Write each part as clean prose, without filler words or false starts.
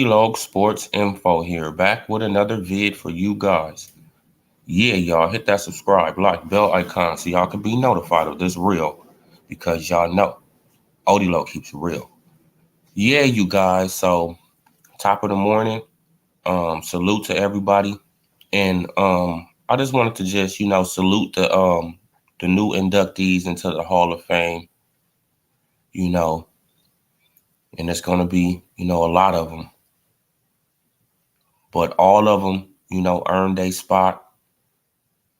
Log Sports Info here, back with another vid for you guys. Yeah, y'all, hit that subscribe, like, bell icon so y'all can be notified of this reel, because y'all know Log keeps it real. Yeah, you guys, so top of the morning, salute to everybody. And I just wanted to just, salute the new inductees into the Hall of Fame, and it's going to be, a lot of them. But all of them, earned a spot,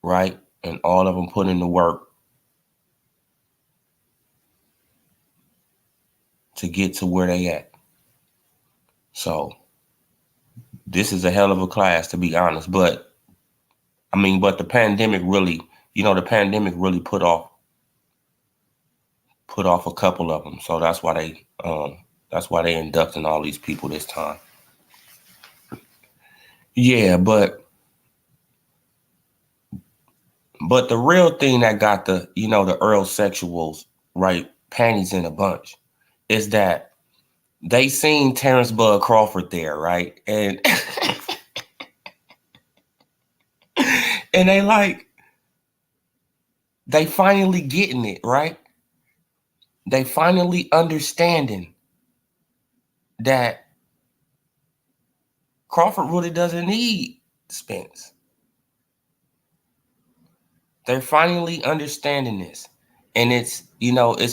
right? And all of them put in the work to get to where they at. So this is a hell of a class, to be honest. But the pandemic really, put off a couple of them. So that's why they inducting all these people this time. Yeah, but the real thing that got the ErrolSexuals, right, panties in a bunch, is that they seen Terrence Bud Crawford there, right? And and they finally getting it, right? They finally understanding that Crawford really doesn't need Spence. They're finally understanding this. And it's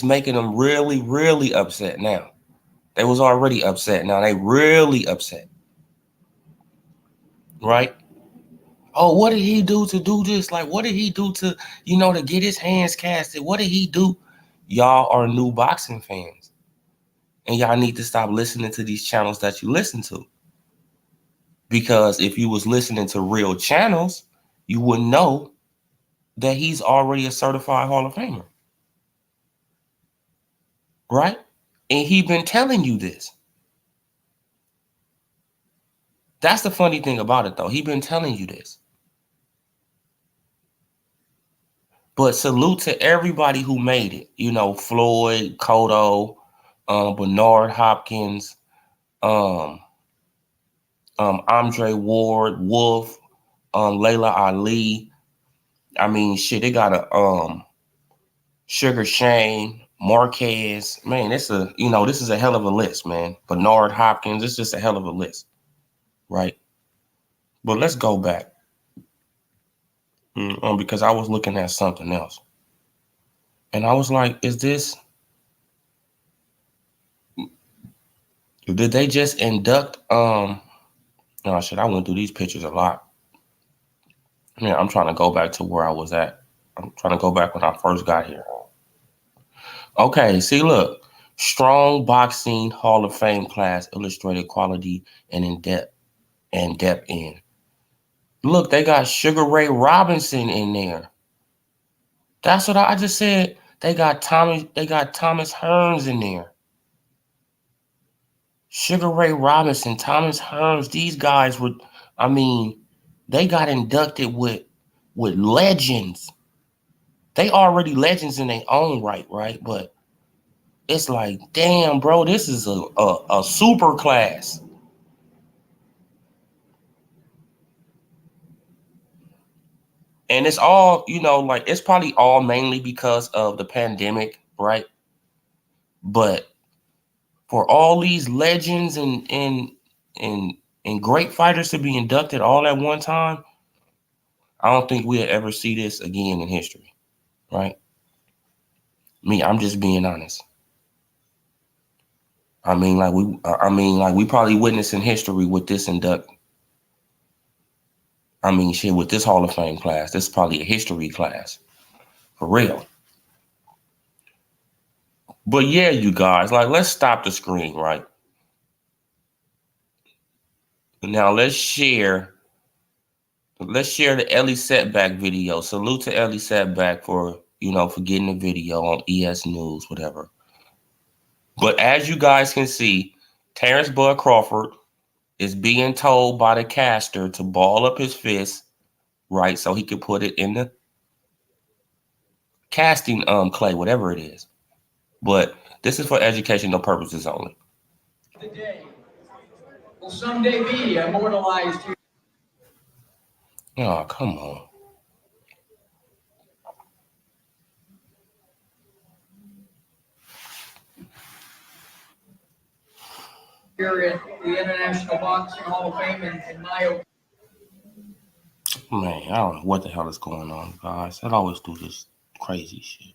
making them really, really upset now. They was already upset. Now they really upset. Right? Oh, what did he do to do this? Like, what did he do to, to get his hands casted? What did he do? Y'all are new boxing fans. And y'all need to stop listening to these channels that you listen to. Because if you was listening to real channels, you would know that he's already a certified Hall of Famer. Right? And he been telling you this. That's the funny thing about it, though. He been telling you this. But salute to everybody who made it. Floyd, Cotto, Bernard Hopkins, Andre Ward, Wolf, Layla Ali. They got a Sugar Shane, Marquez. Man, this is a hell of a list, man. Bernard Hopkins, it's just a hell of a list, right? But let's go back. Because I was looking at something else. And I was like, did they just induct, I went through these pictures a lot. Yeah, I'm trying to go back to where I was at. I'm trying to go back when I first got here. Okay, see, look. Strong Boxing Hall of Fame class, illustrated quality and depth in. Look, they got Sugar Ray Robinson in there. That's what I just said. They got Thomas Hearns in there. Sugar Ray Robinson, Thomas Hearns, these guys they got inducted with legends. They already legends in their own right? But it's like, damn, bro, this is a super class. And it's all, it's probably all mainly because of the pandemic, right? But for all these legends and and great fighters to be inducted all at one time, I don't think we'll ever see this again in history, right? I'm just being honest. I mean, like we probably witnessing history with this induct. I mean, shit, with this Hall of Fame class, this is probably a history class, for real. But yeah, you guys, like, let's stop the screen, right? Now let's share the Ellie Setback video. Salute to Ellie Setback for getting the video on ES News, whatever. But as you guys can see, Terrence Bud Crawford is being told by the caster to ball up his fist, right, so he could put it in the casting clay, whatever it is. But this is for educational purposes only. The day will someday be immortalized here. Oh, come on. Here at the International Boxing Hall of Fame in my opinion. Man, I don't know what the hell is going on, guys. I always do this crazy shit.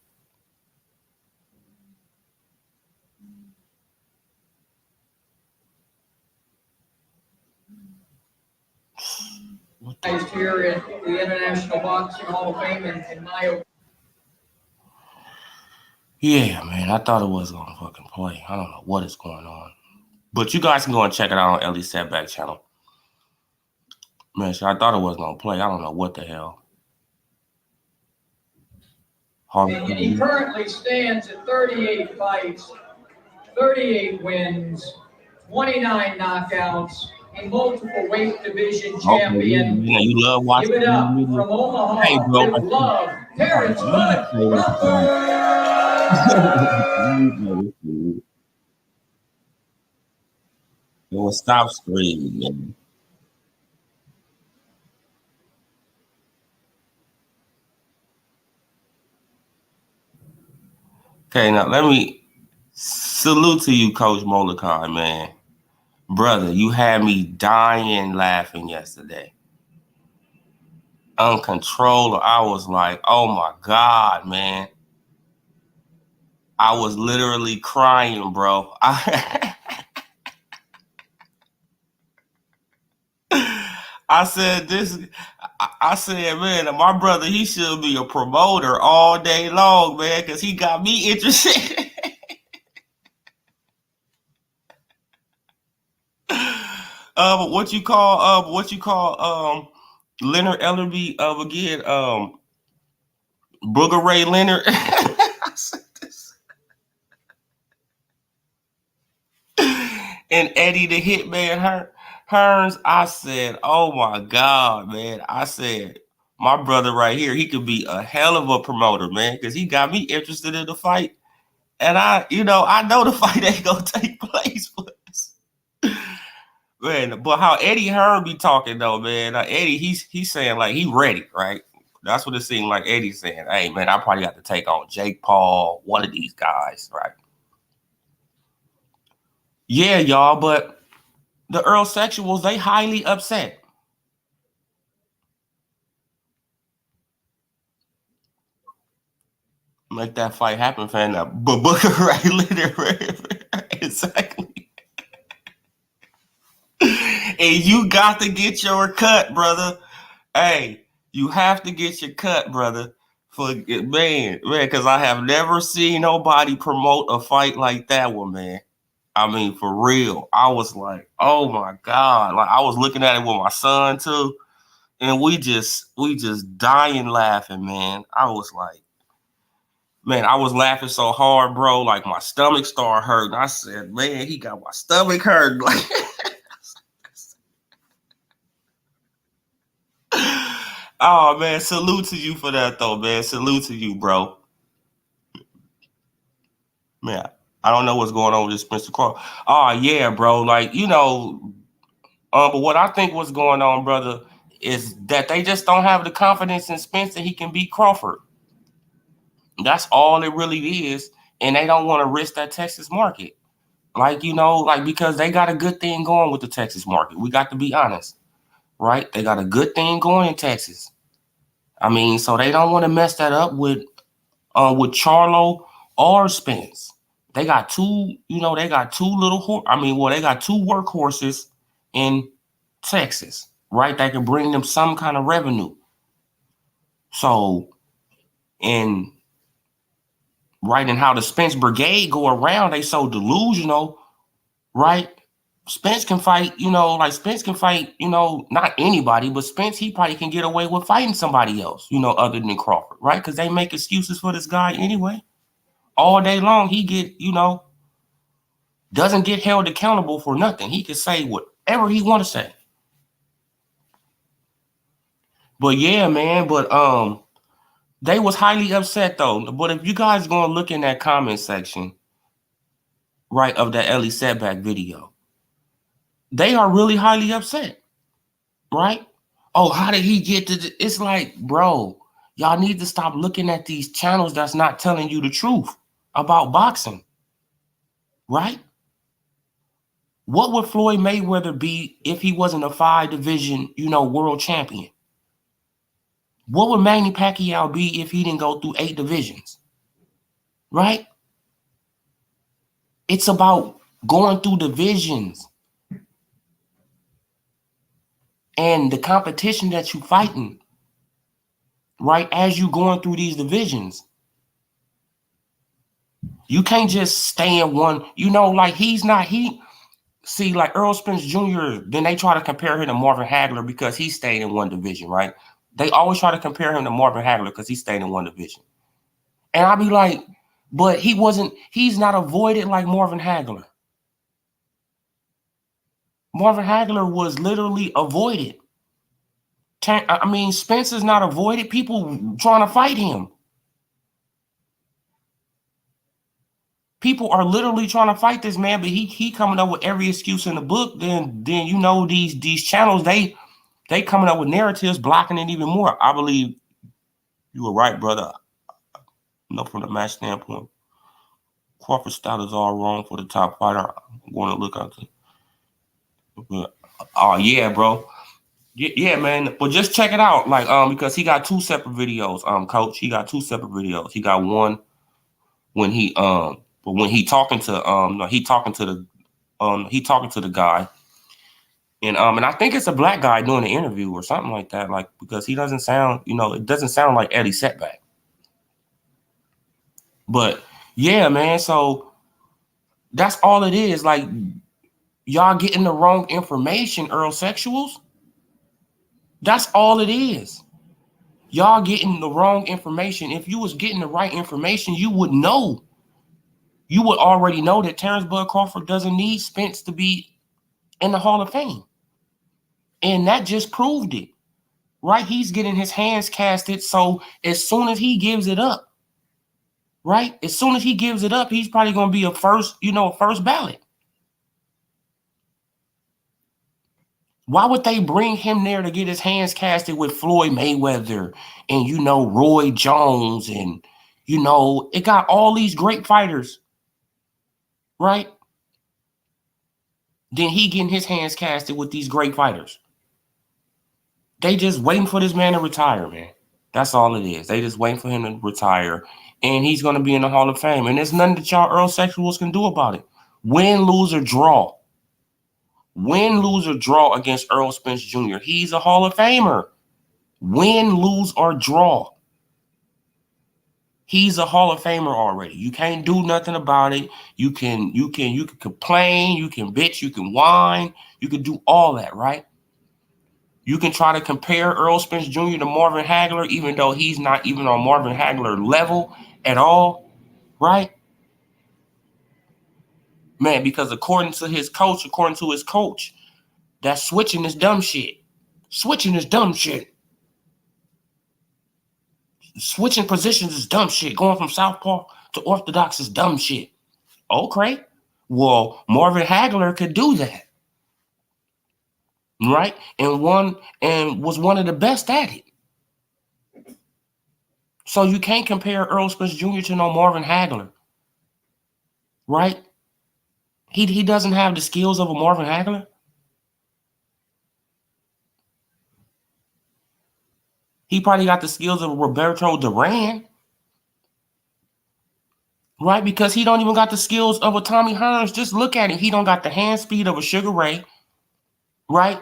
Here at the International Boxing Hall of Fame in my opinion. Yeah, man, I thought it was gonna fucking play. I don't know what is going on. But you guys can go and check it out on Ellie's Setback channel. Man, I thought it was gonna play. I don't know what the hell. And he currently stands at 38 fights, 38 wins, 29 knockouts, a multiple weight division champion. Yeah, you love watching. Give it up from Omaha. Hey, bro, with love, Terrence Bud Crawford. Stop screaming, man. Okay, now let me salute to you, Coach Molokai, man. Brother, you had me dying laughing yesterday. Uncontrollable. I was like, oh my God, man. I was literally crying, bro. I said, man, my brother, he should be a promoter all day long, man, because he got me interested. What you call Leonard Ellerby again, Booger Ray Leonard. I said this. And Eddie the Hitman Hearns, I said, oh my God, man. I said, my brother right here, he could be a hell of a promoter, man, because he got me interested in the fight. And I know the fight ain't gonna take place, but man, but how Eddie Hearn be talking though, man. Eddie, he's saying like he ready, right? That's what it seemed like Eddie's saying. Hey, man, I probably got to take on Jake Paul, one of these guys, right? Yeah, y'all, but the ErrolSexuals, they highly upset. Make that fight happen, fan. But Booker right there, exactly. And you got to get your cut, brother. Hey, you have to get your cut, brother. Man, because I have never seen nobody promote a fight like that one, man. I mean, for real. I was like, oh my God. Like, I was looking at it with my son too. And we just dying laughing, man. I was like, man, I was laughing so hard, bro. Like my stomach started hurting. I said, man, he got my stomach hurting. Like, oh man, salute to you for that though, man. Salute to you, bro. Man, I don't know what's going on with this Spencer Crawford. Oh yeah, bro. Like, but what I think what's going on, brother, is that they just don't have the confidence in Spence that he can beat Crawford. That's all it really is. And they don't want to risk that Texas market. Like, like because they got a good thing going with the Texas market. We got to be honest, right? They got a good thing going in Texas. I mean, so they don't want to mess that up with Charlo or Spence. They got two, they got two they got two workhorses in Texas, right? That can bring them some kind of revenue. So, and right, and how the Spence Brigade go around, they so delusional, right? Spence can fight, like Spence can fight, not anybody, but Spence, he probably can get away with fighting somebody else, other than Crawford, right? Because they make excuses for this guy anyway. All day long, he get, doesn't get held accountable for nothing. He can say whatever he want to say. But yeah, man, but they was highly upset though. But if you guys gonna look in that comment section, right, of that Ellie setback video, they are really highly upset, right? Oh, how did he get to it's like, bro, y'all need to stop looking at these channels that's not telling you the truth about boxing, right? What would Floyd Mayweather be if he wasn't a 5-division, world champion? What would Manny Pacquiao be if he didn't go through 8 divisions? Right? It's about going through divisions and the competition that you fighting, right? As you going through these divisions. You can't just stay in one, like see, like Errol Spence Jr., then they try to compare him to Marvin Hagler because he stayed in one division, right? They always try to compare him to Marvin Hagler because he stayed in one division. And I'll be like, but he's not avoided like Marvin Hagler. Marvin Hagler was literally avoided. I mean, Spence is not avoided. People trying to fight him. People are literally trying to fight this man, but he coming up with every excuse in the book. Then these channels, they coming up with narratives blocking it even more. I believe you were right, brother. From the match standpoint, Crawford's style is all wrong for the top fighter. I'm going to look out to. Oh yeah, bro. Yeah, man. But just check it out, like because he got 2 separate videos. Coach, he got 2 separate videos. He got one when he talking to he talking to the guy, and I think it's a black guy doing the interview or something like that, like because he doesn't sound, it doesn't sound like Eddie Setback. But yeah, man. So that's all it is. Like y'all getting the wrong information, ErrolSexuals. That's all it is. Y'all getting the wrong information. If you was getting the right information, you would know. You would already know that Terrence Bud Crawford doesn't need Spence to be in the Hall of Fame. And that just proved it, right? He's getting his hands casted. So as soon as he gives it up, right? As soon as he gives it up, he's probably going to be a first ballot. Why would they bring him there to get his hands casted with Floyd Mayweather and, Roy Jones and, it got all these great fighters, right? Then he getting his hands casted with these great fighters. They just waiting for this man to retire, man. That's all it is. They just waiting for him to retire, and he's going to be in the Hall of Fame. And there's nothing that y'all ErrolSexuals can do about it. Win, lose, or draw. Win, lose, or draw against Errol Spence Jr. He's a Hall of Famer. Win, lose, or draw. He's a Hall of Famer already. You can't do nothing about it. You can complain, you can bitch, you can whine, you can do all that, right? You can try to compare Errol Spence Jr. to Marvin Hagler, even though he's not even on Marvin Hagler level at all, right? Man, because according to his coach, that switching is dumb shit. Switching is dumb shit. Switching positions is dumb shit. Going from southpaw to orthodox is dumb shit. Okay. Well, Marvin Hagler could do that. Right? And was one of the best at it. So you can't compare Errol Spence Jr. to no Marvin Hagler. Right? He doesn't have the skills of a Marvin Hagler. He probably got the skills of a Roberto Duran, right? Because he don't even got the skills of a Tommy Hearns. Just look at him. He don't got the hand speed of a Sugar Ray, right?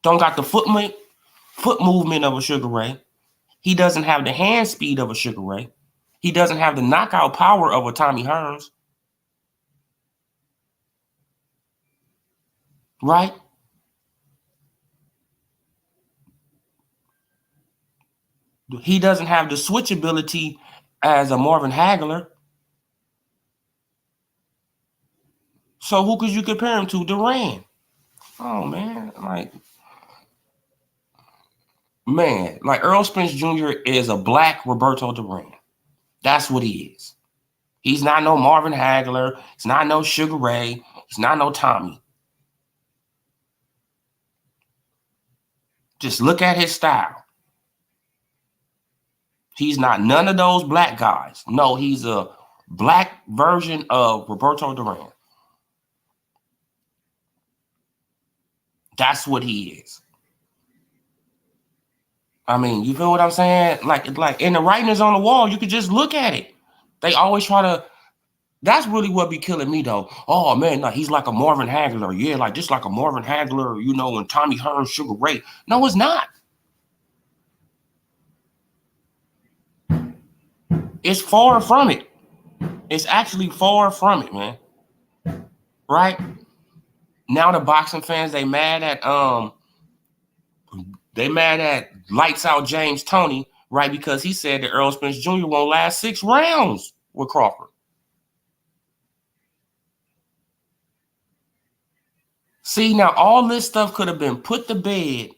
Don't got the foot movement of a Sugar Ray. He doesn't have the hand speed of a Sugar Ray. He doesn't have the knockout power of a Tommy Hearns, right? He doesn't have the switch ability as a Marvin Hagler. So who could you compare him to? Duran. Oh man, like Errol Spence Jr. is a black Roberto Duran. That's what he is. He's not no Marvin Hagler. He's not no Sugar Ray. He's not no Tommy. Just look at his style. He's not none of those black guys. No, he's a black version of Roberto Duran. That's what he is. I mean, you feel what I'm saying? Like, and the writing is on the wall. You could just look at it. They always try to. That's really what be killing me, though. Oh man, like he's like a Marvin Hagler. Yeah, like just like a Marvin Hagler, and Tommy Hearns, Sugar Ray. No, it's not. It's far from it. It's actually far from it, man. Right? Now the boxing fans, they mad at Lights Out James Toney, right? Because he said that Errol Spence Jr. won't last 6 rounds with Crawford. See, now all this stuff could have been put to bed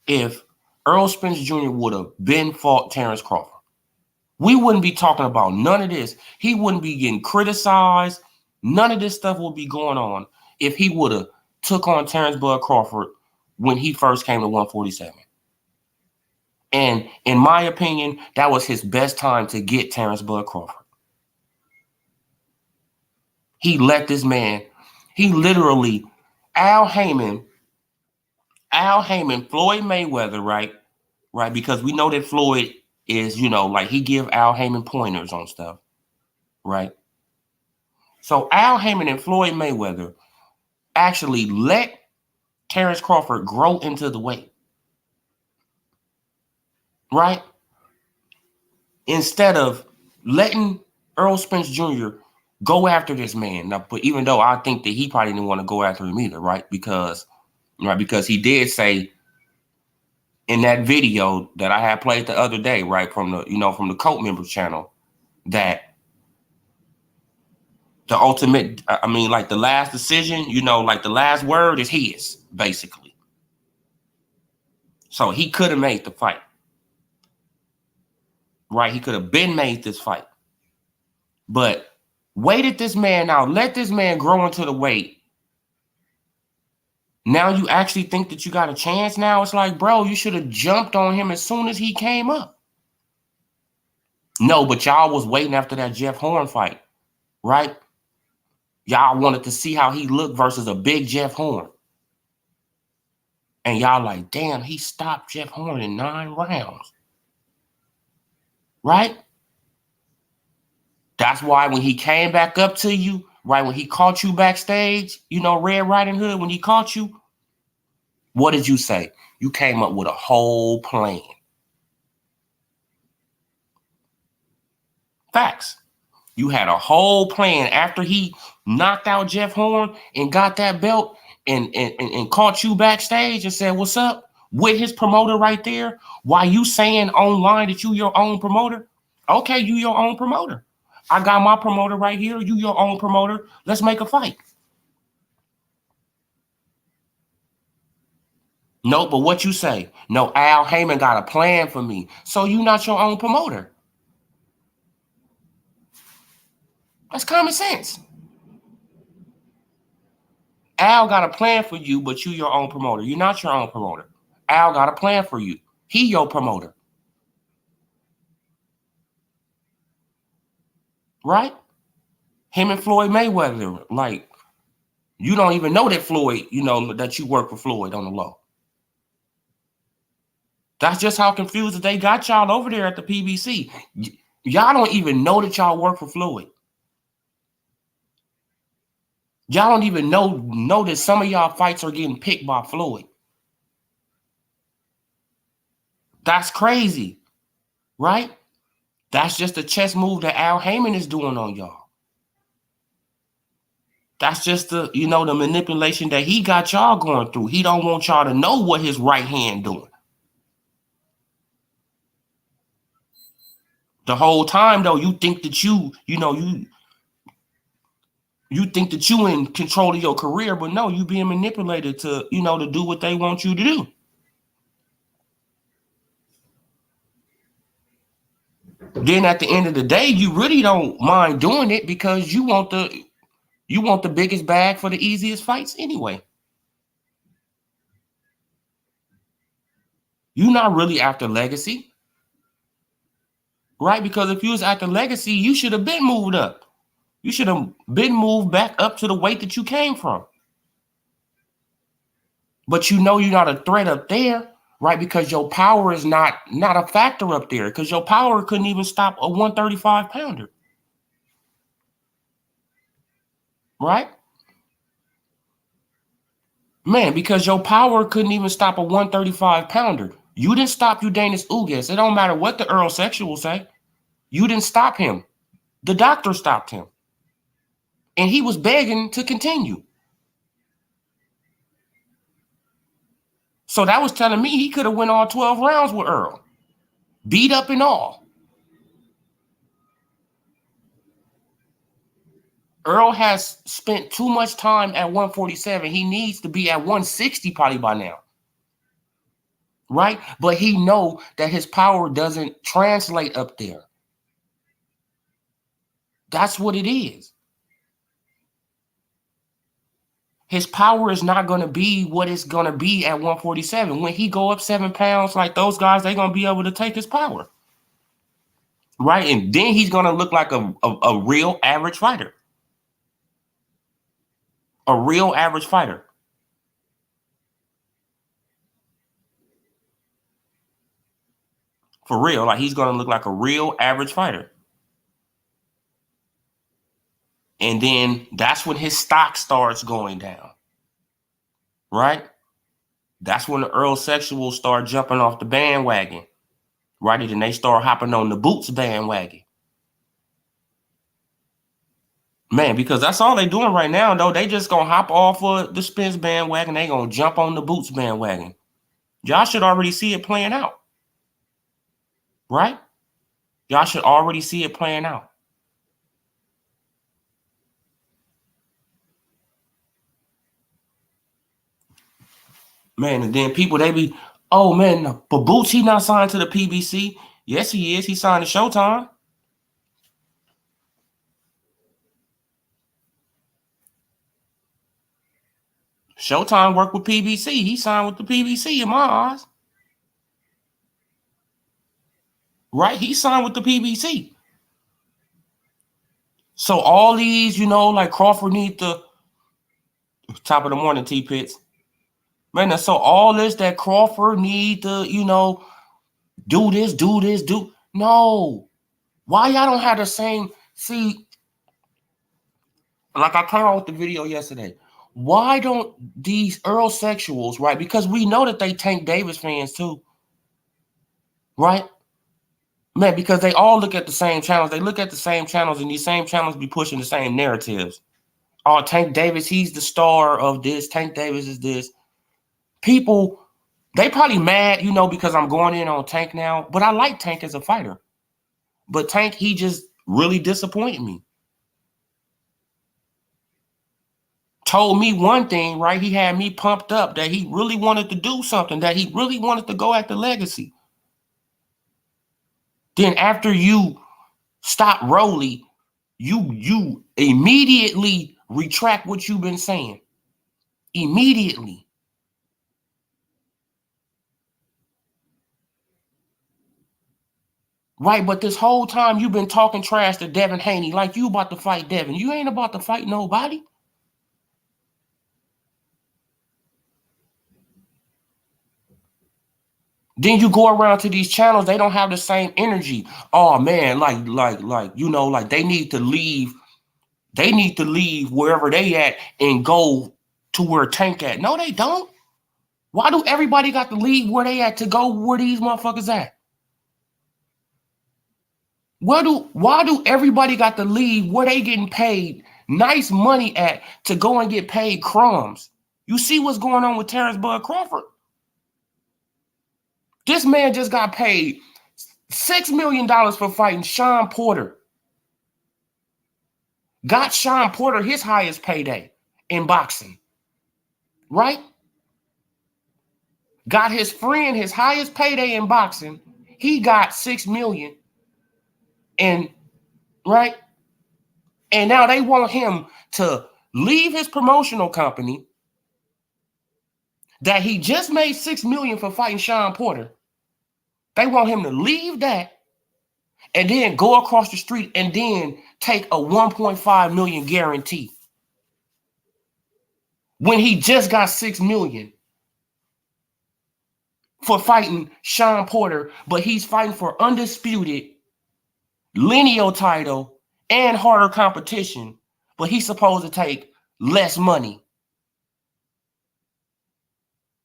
if Errol Spence Jr. would have been fought Terrence Crawford. We wouldn't be talking about none of this. He wouldn't be getting criticized. None of this stuff would be going on if he would have took on Terrence Bud Crawford when he first came to 147. And in my opinion, that was his best time to get Terrence Bud Crawford. He let this man, he literally, Al Heyman, Floyd Mayweather, right? Right, because we know that Floyd is, like he give Al Heyman pointers on stuff, right? So Al Heyman and Floyd Mayweather actually let Terrence Crawford grow into the weight, right? Instead of letting Errol Spence Jr. go after this man. Now, but even though I think that he probably didn't want to go after him either, right? Because he did say in that video that I had played the other day, right, from the Coat Members channel, that the ultimate, like the last decision, like the last word is his, basically. So he could have made the fight. Right? He could have been made this fight. But waited this man out, let this man grow into the weight. Now you actually think that you got a chance now? It's like, bro, you should have jumped on him as soon as he came up. No, but y'all was waiting after that Jeff Horn fight, right? Y'all wanted to see how he looked versus a big Jeff Horn. And y'all like, damn, he stopped Jeff Horn in 9 rounds. Right? That's why when he came back up to you, right, when he caught you backstage, Red Riding Hood, when he caught you, what did you say? You came up with a whole plan. Facts. You had a whole plan after he knocked out Jeff Horn and got that belt and caught you backstage and said, what's up? With his promoter right there. Why you saying online that you your own promoter? Okay, you your own promoter. I got my promoter right here. You your own promoter. Let's make a fight. No, but what you say? No, Al Heyman got a plan for me. So you not your own promoter. That's common sense. Al got a plan for you, but you your own promoter. You're not your own promoter. Al got a plan for you. He your promoter. Right? Him and Floyd Mayweather, like, You don't even know that Floyd, that you work for Floyd on the low. That's just how confused they got y'all over there at the PBC. Y'all don't even know that y'all work for Floyd. Y'all don't even know that some of y'all fights are getting picked by Floyd. That's crazy, right? That's just a chess move that Al Heyman is doing on y'all. That's just the manipulation that he got y'all going through. He don't want y'all to know what his right hand doing. The whole time though, you think that you think that you in control of your career, but no, you being manipulated to do what they want you to do. Then at the end of the day, you really don't mind doing it because you want the biggest bag for the easiest fights anyway. You're not really after legacy, right? Because if you was after legacy, you should have been moved up. You should have been moved back up to the weight that you came from. But you're not a threat up there, right? Because your power is not a factor up there, because your power couldn't even stop a 135 pounder. Right? Man, because your power couldn't even stop a 135 pounder. You didn't stop Udanis Ugas. It don't matter what the ErrolSexuals say. You didn't stop him. The doctor stopped him. And he was begging to continue. So that was telling me he could have went all 12 rounds with Errol. Beat up and all. Errol has spent too much time at 147. He needs to be at 160 probably by now. Right? But he know that his power doesn't translate up there. That's what it is. His power is not going to be what it's going to be at 147. When he go up 7 pounds, like those guys, they're going to be able to take his power. Right? And then he's going to look like a real average fighter. A real average fighter. For real. Like he's going to look like a real average fighter. And then that's when his stock starts going down. Right? That's when the ErrolSexuals start jumping off the bandwagon. Right? And they start hopping on the Boots bandwagon. Man, because that's all they doing right now, though. They just going to hop off of the Spence bandwagon. They going to jump on the Boots bandwagon. Y'all should already see it playing out. Right? Y'all should already see it playing out. Man, and then people, they be, oh, man, but Boots, he not signed to the PBC. Yes, he is. He signed to Showtime. Showtime worked with PBC. He signed with the PBC in my eyes. Right? He signed with the PBC. So all these, like Crawford need the top of the morning, T-Pits. Man, so all this that Crawford need to, do this. No. Why y'all don't have the same, see, like I came out with the video yesterday. Why don't these ErrolSexuals, right? Because we know that they Tank Davis fans too. Right? Man, because they all look at the same channels. They look at the same channels, and these same channels be pushing the same narratives. Oh, Tank Davis, he's the star of this. Tank Davis is this. People, they probably mad, because I'm going in on Tank now. But I like Tank as a fighter. But Tank, he just really disappointed me. Told me one thing, right? He had me pumped up that he really wanted to do something, that he really wanted to go after legacy. Then after you stop Rolly, you immediately retract what you've been saying. Immediately. Right, but this whole time you've been talking trash to Devin Haney like you about to fight Devin. You ain't about to fight nobody. Then you go around to these channels, they don't have the same energy. Oh man, like you know, like they need to leave. They need to leave wherever they at and go to where Tank at. No, they don't. Why do everybody got to leave where they at to go where these motherfuckers at? Why do everybody got to leave where they getting paid nice money at to go and get paid crumbs? You see what's going on with Terrence Bud Crawford? This man just got paid $6 million for fighting Sean Porter. Got Sean Porter his highest payday in boxing. Right? Got his friend his highest payday in boxing. He got $6 million. And right? And now they want him to leave his promotional company that he just made $6 million for fighting Sean Porter. They want him to leave that and then go across the street and then take a $1.5 million guarantee when he just got $6 million for fighting Sean Porter, but he's fighting for undisputed lineal title and harder competition, but he's supposed to take less money.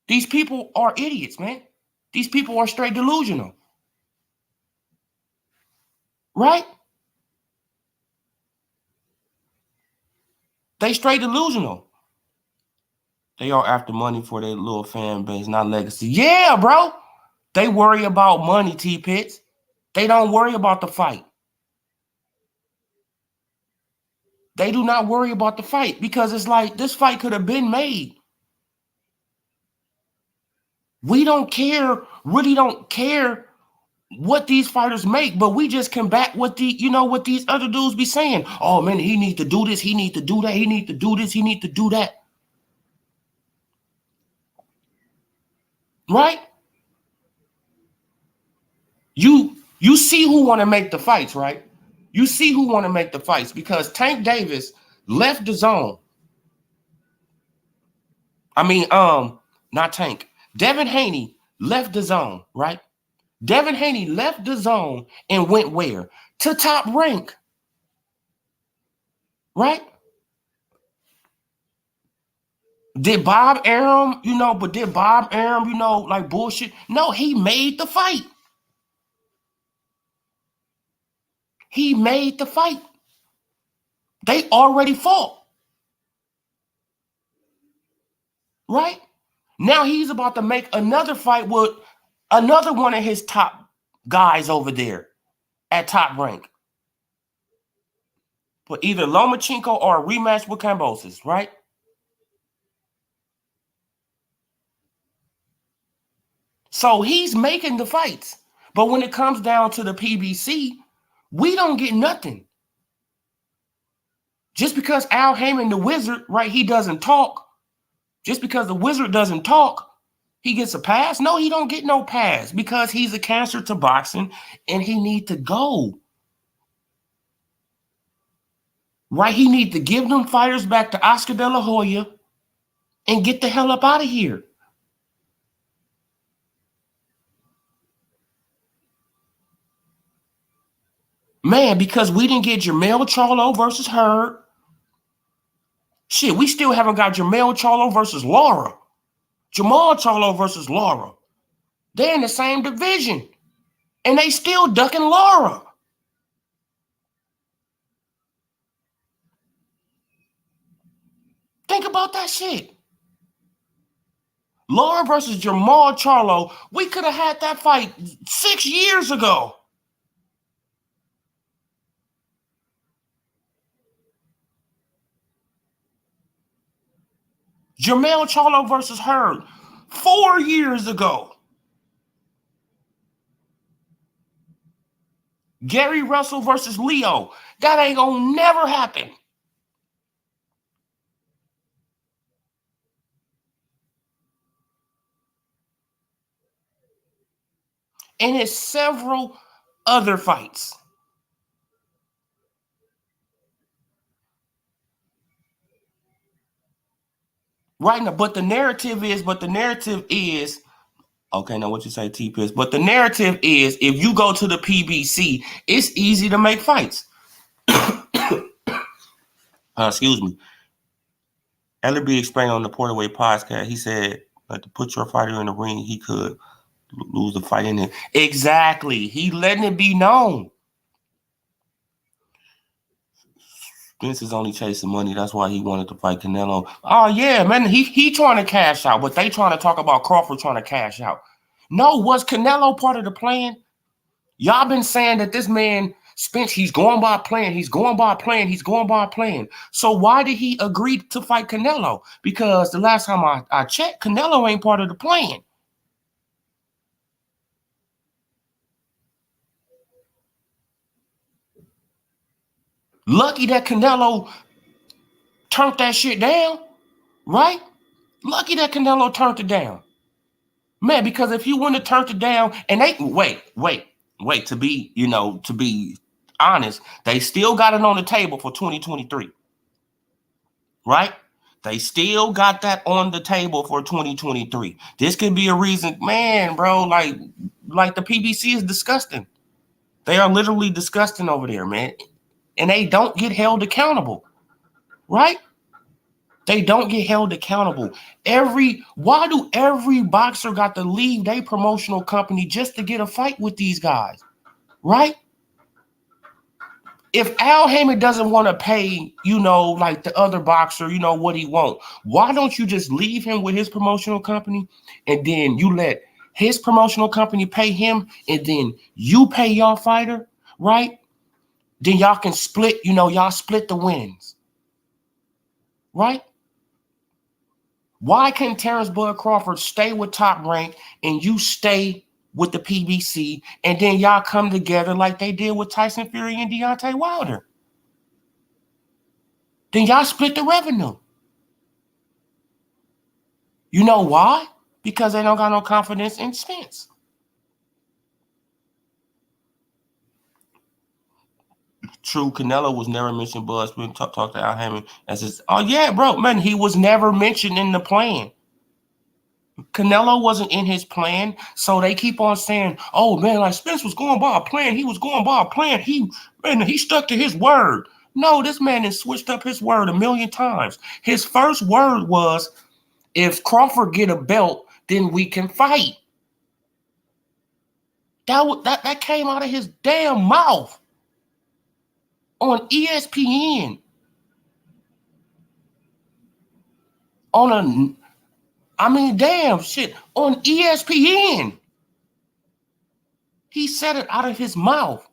These people are idiots, man. These people are straight delusional. Right? They straight delusional. They are after money for their little fan base, not legacy. Yeah, bro. They worry about money, T-Pits. They don't worry about the fight. They do not worry about the fight because it's like this fight could have been made. We don't care, really don't care what these fighters make, but we just combat what what these other dudes be saying. Oh man, he need to do this, he need to do that, he need to do this, he need to do that. Right? You see who want to make the fights, right? You see who want to make the fights because Tank Davis left the zone. Not Tank. Devin Haney left the zone, right? Devin Haney left the zone and went where? To Top Rank. Right? Did Bob Arum, like bullshit? No, he made the fight. He made the fight. They already fought. Right? Now he's about to make another fight with another one of his top guys over there at Top Rank. But either Lomachenko or a rematch with Kambosos, right? So he's making the fights. But when it comes down to the PBC, we don't get nothing. Just because Al Heyman, the Wizard, right, he doesn't talk. Just because the Wizard doesn't talk, he gets a pass? No, he don't get no pass because he's a cancer to boxing and he need to go. Right? He need to give them fighters back to Oscar De La Hoya and get the hell up out of here. Man, because we didn't get Jermell Charlo versus Hurd. Shit, we still haven't got Jermell Charlo versus Lara. Jamal Charlo versus Lara. They're in the same division. And they still ducking Lara. Think about that shit. Lara versus Jamal Charlo. We could have had that fight 6 years ago. Jermell Charlo versus Hurd 4 years ago. Gary Russell versus Leo. That ain't gonna never happen. And it's several other fights. Right now, but the narrative is Okay, now what you say, T-Piss. But the narrative is, if you go to the PBC, it's easy to make fights. Excuse me. Ellerby explained on the Porterway podcast, he said, like, to put your fighter in the ring, he could lose the fight in it. Exactly. He letting it be known. Vince is only chasing money. That's why he wanted to fight Canelo. Oh, yeah, man. He trying to cash out, but they trying to talk about Crawford trying to cash out. No, was Canelo part of the plan? Y'all been saying that this man, Spence, he's going by a plan. He's going by a plan. He's going by a plan. So why did he agree to fight Canelo? Because the last time I checked, Canelo ain't part of the plan. Lucky that Canelo turned that shit down, right? Lucky that Canelo turned it down. Man, because if he wouldn't have turned it down, and they wait, to be honest, they still got it on the table for 2023. Right? They still got that on the table for 2023. This could be a reason, man, bro, like the PBC is disgusting. They are literally disgusting over there, man. And they don't get held accountable, right? They don't get held accountable. Why do every boxer got to leave their promotional company just to get a fight with these guys, right? If Al Heyman doesn't want to pay, like the other boxer, what he want, why don't you just leave him with his promotional company and then you let his promotional company pay him and then you pay your fighter, right? Then y'all can split, y'all split the wins, right? Why can't Terrence Bud Crawford stay with Top Rank and you stay with the PBC and then y'all come together like they did with Tyson Fury and Deontay Wilder? Then y'all split the revenue. You know why? Because they don't got no confidence in Spence. True, Canelo was never mentioned. Bud Spence talk to Al Heyman as his. Oh yeah, bro, man, he was never mentioned in the plan. Canelo wasn't in his plan, so they keep on saying, "Oh man, like Spence was going by a plan. He was going by a plan. He stuck to his word." No, this man has switched up his word a million times. His first word was, "If Crawford get a belt, then we can fight." That came out of his damn mouth on ESPN. Damn shit, on ESPN. He said it out of his mouth.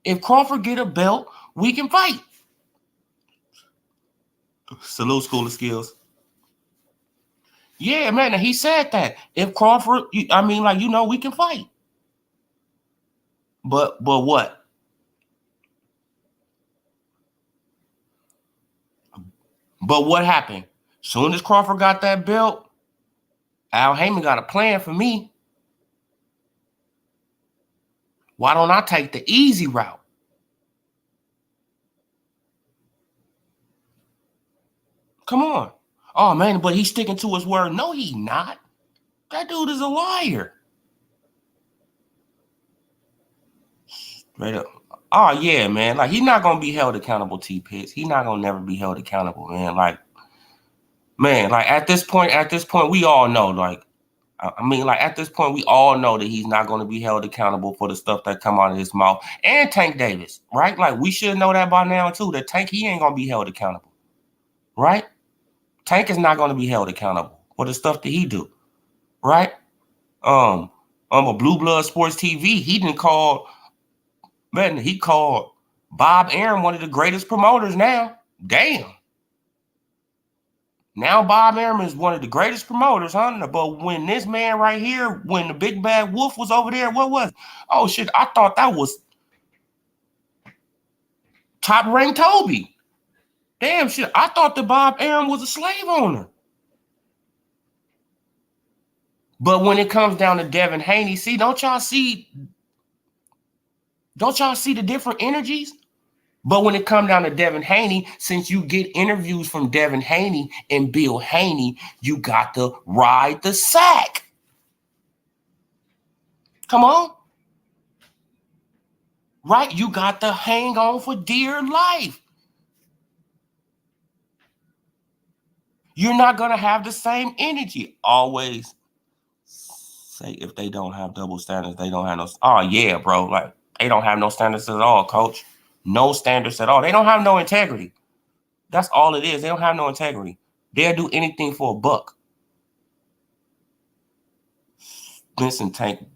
If Crawford get a belt, we can fight. Salute, School of Skills. Yeah, man, he said that. If Crawford, we can fight. But what? But what happened? Soon as Crawford got that belt, Al Heyman got a plan for me. Why don't I take the easy route? Come on. Oh, man, but he's sticking to his word. No, he's not. That dude is a liar. Straight up. Oh, yeah, man. Like, he's not going to be held accountable, T-Pitts. He's not going to never be held accountable, man. Like, at this point, we all know, at this point, we all know that he's not going to be held accountable for the stuff that come out of his mouth. And Tank Davis, right? Like, we should know that by now, too, that Tank, he ain't going to be held accountable, right? Tank is not going to be held accountable for the stuff that he do, right? A Blue Blood Sports TV, he called Bob Arum one of the greatest promoters now. Damn. Now Bob Arum is one of the greatest promoters, huh? But when this man right here, when the big bad wolf was over there, what was it? Oh, shit, I thought that was Top Rank Toby. Damn, shit, I thought that Bob Arum was a slave owner. But when it comes down to Devin Haney, see, don't y'all see the different energies? But when it comes down to Devin Haney, since you get interviews from Devin Haney and Bill Haney, you got to ride the sack. Come on. Right? You got to hang on for dear life. You're not going to have the same energy. Always say if they don't have double standards, they don't have no. Oh, yeah, bro. Like, they don't have no standards at all, coach. No standards at all. They don't have no integrity. That's all it is. They don't have no integrity. They'll do anything for a buck. Vincent Tank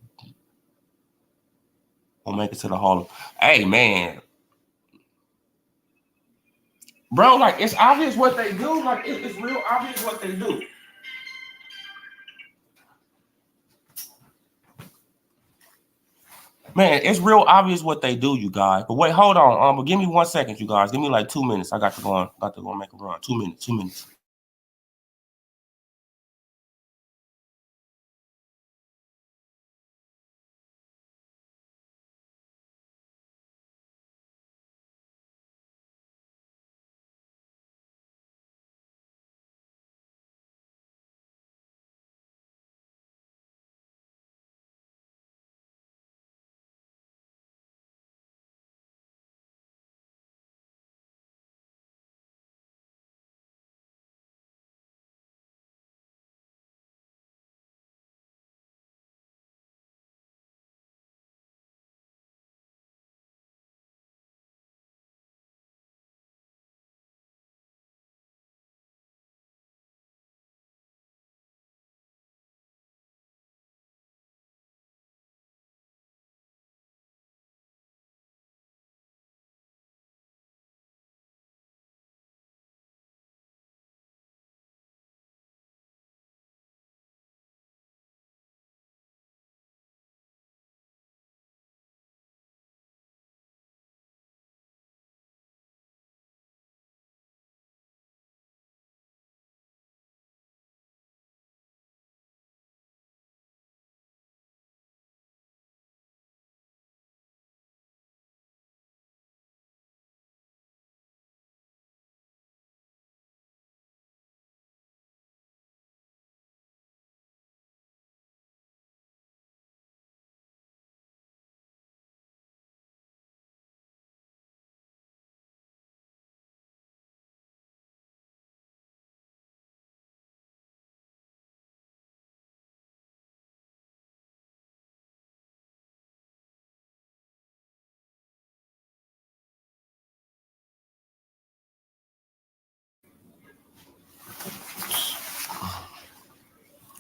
will make it to the Hall of. Hey, man. Bro, like, it's obvious what they do. Like, it's real obvious what they do. Man, it's real obvious what they do, you guys. But wait, hold on. But give me 1 second, you guys. Give me like 2 minutes. I got to go and make a run. 2 minutes. 2 minutes.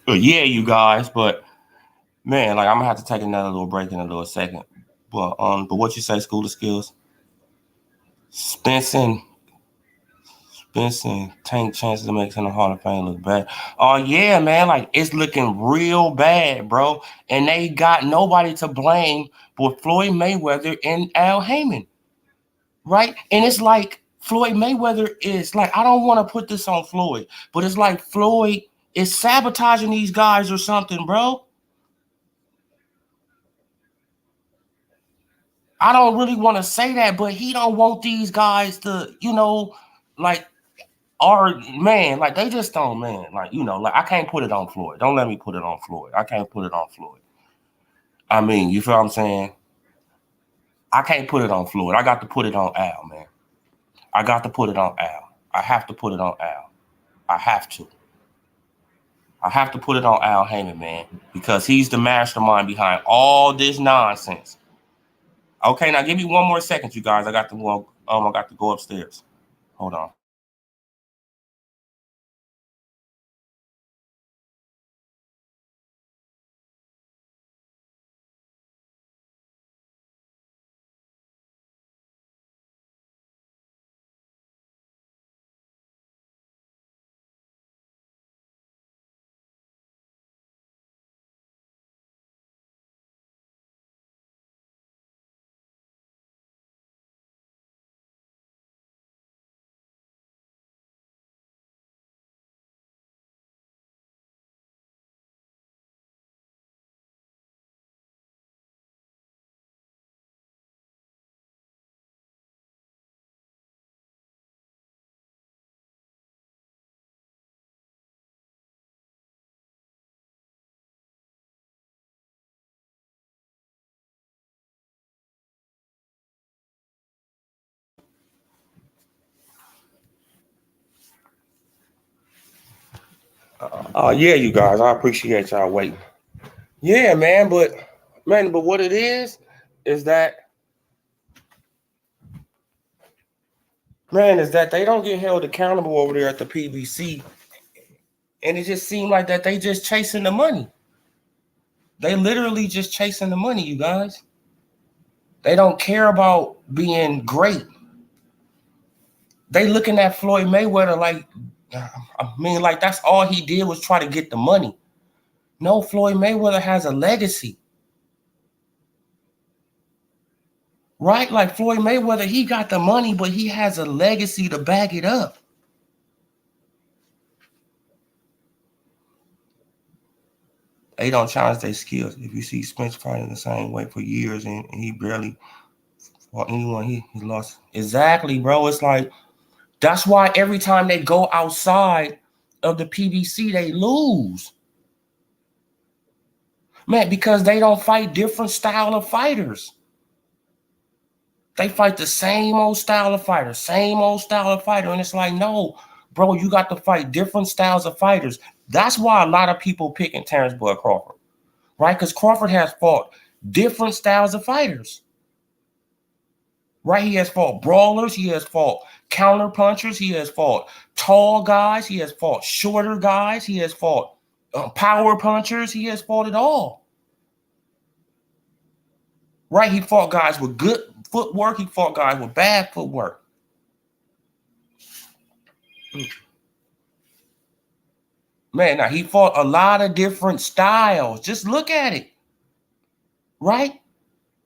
Yeah, you guys, but man, like I'm gonna have to take another little break in a little second. But what you say, school of skills? Spencer Tank chances of making the Hall of Fame look bad. Oh yeah, man, like it's looking real bad, bro. And they got nobody to blame but Floyd Mayweather and Al Heyman, right? And it's like Floyd Mayweather is like, I don't want to put this on Floyd, but it's like Floyd is sabotaging these guys or something, bro. I don't really want to say that, but he don't want these guys to, like, or man, like they just don't, man. Like, like I can't put it on Floyd. Don't let me put it on Floyd. I can't put it on Floyd. I mean, you feel what I'm saying? I can't put it on Floyd. I got to put it on Al, man. I got to put it on Al. I have to put it on Al. I have to. I have to put it on Al Heyman, man, because he's the mastermind behind all this nonsense. Okay, now give me 1 more second, you guys. I got to go upstairs. Hold on. Oh yeah, you guys, I appreciate y'all waiting. Yeah, man, but what it is that is that they don't get held accountable over there at the PBC, and it just seems like that they just chasing the money. They literally just chasing the money, you guys. They don't care about being great. They looking at Floyd Mayweather like, I mean, like that's all he did was try to get the money. No, Floyd Mayweather has a legacy. Right? Like Floyd Mayweather, he got the money, but he has a legacy to back it up. They don't challenge their skills. If you see Spence fighting the same way for years and he barely fought anyone, he lost. Exactly, bro. It's like, that's why every time they go outside of the PBC, they lose. Man, because they don't fight different style of fighters. They fight the same old style of fighter, And it's like, no, bro, you got to fight different styles of fighters. That's why a lot of people picking Terrence Bud Crawford, right? Because Crawford has fought different styles of fighters, right? He has fought brawlers. He has fought counter punchers. He has fought tall guys. He has fought shorter guys. He has fought power punchers. He has fought it all. Right? He fought guys with good footwork. He fought guys with bad footwork. Man, now he fought a lot of different styles. Just look at it. Right?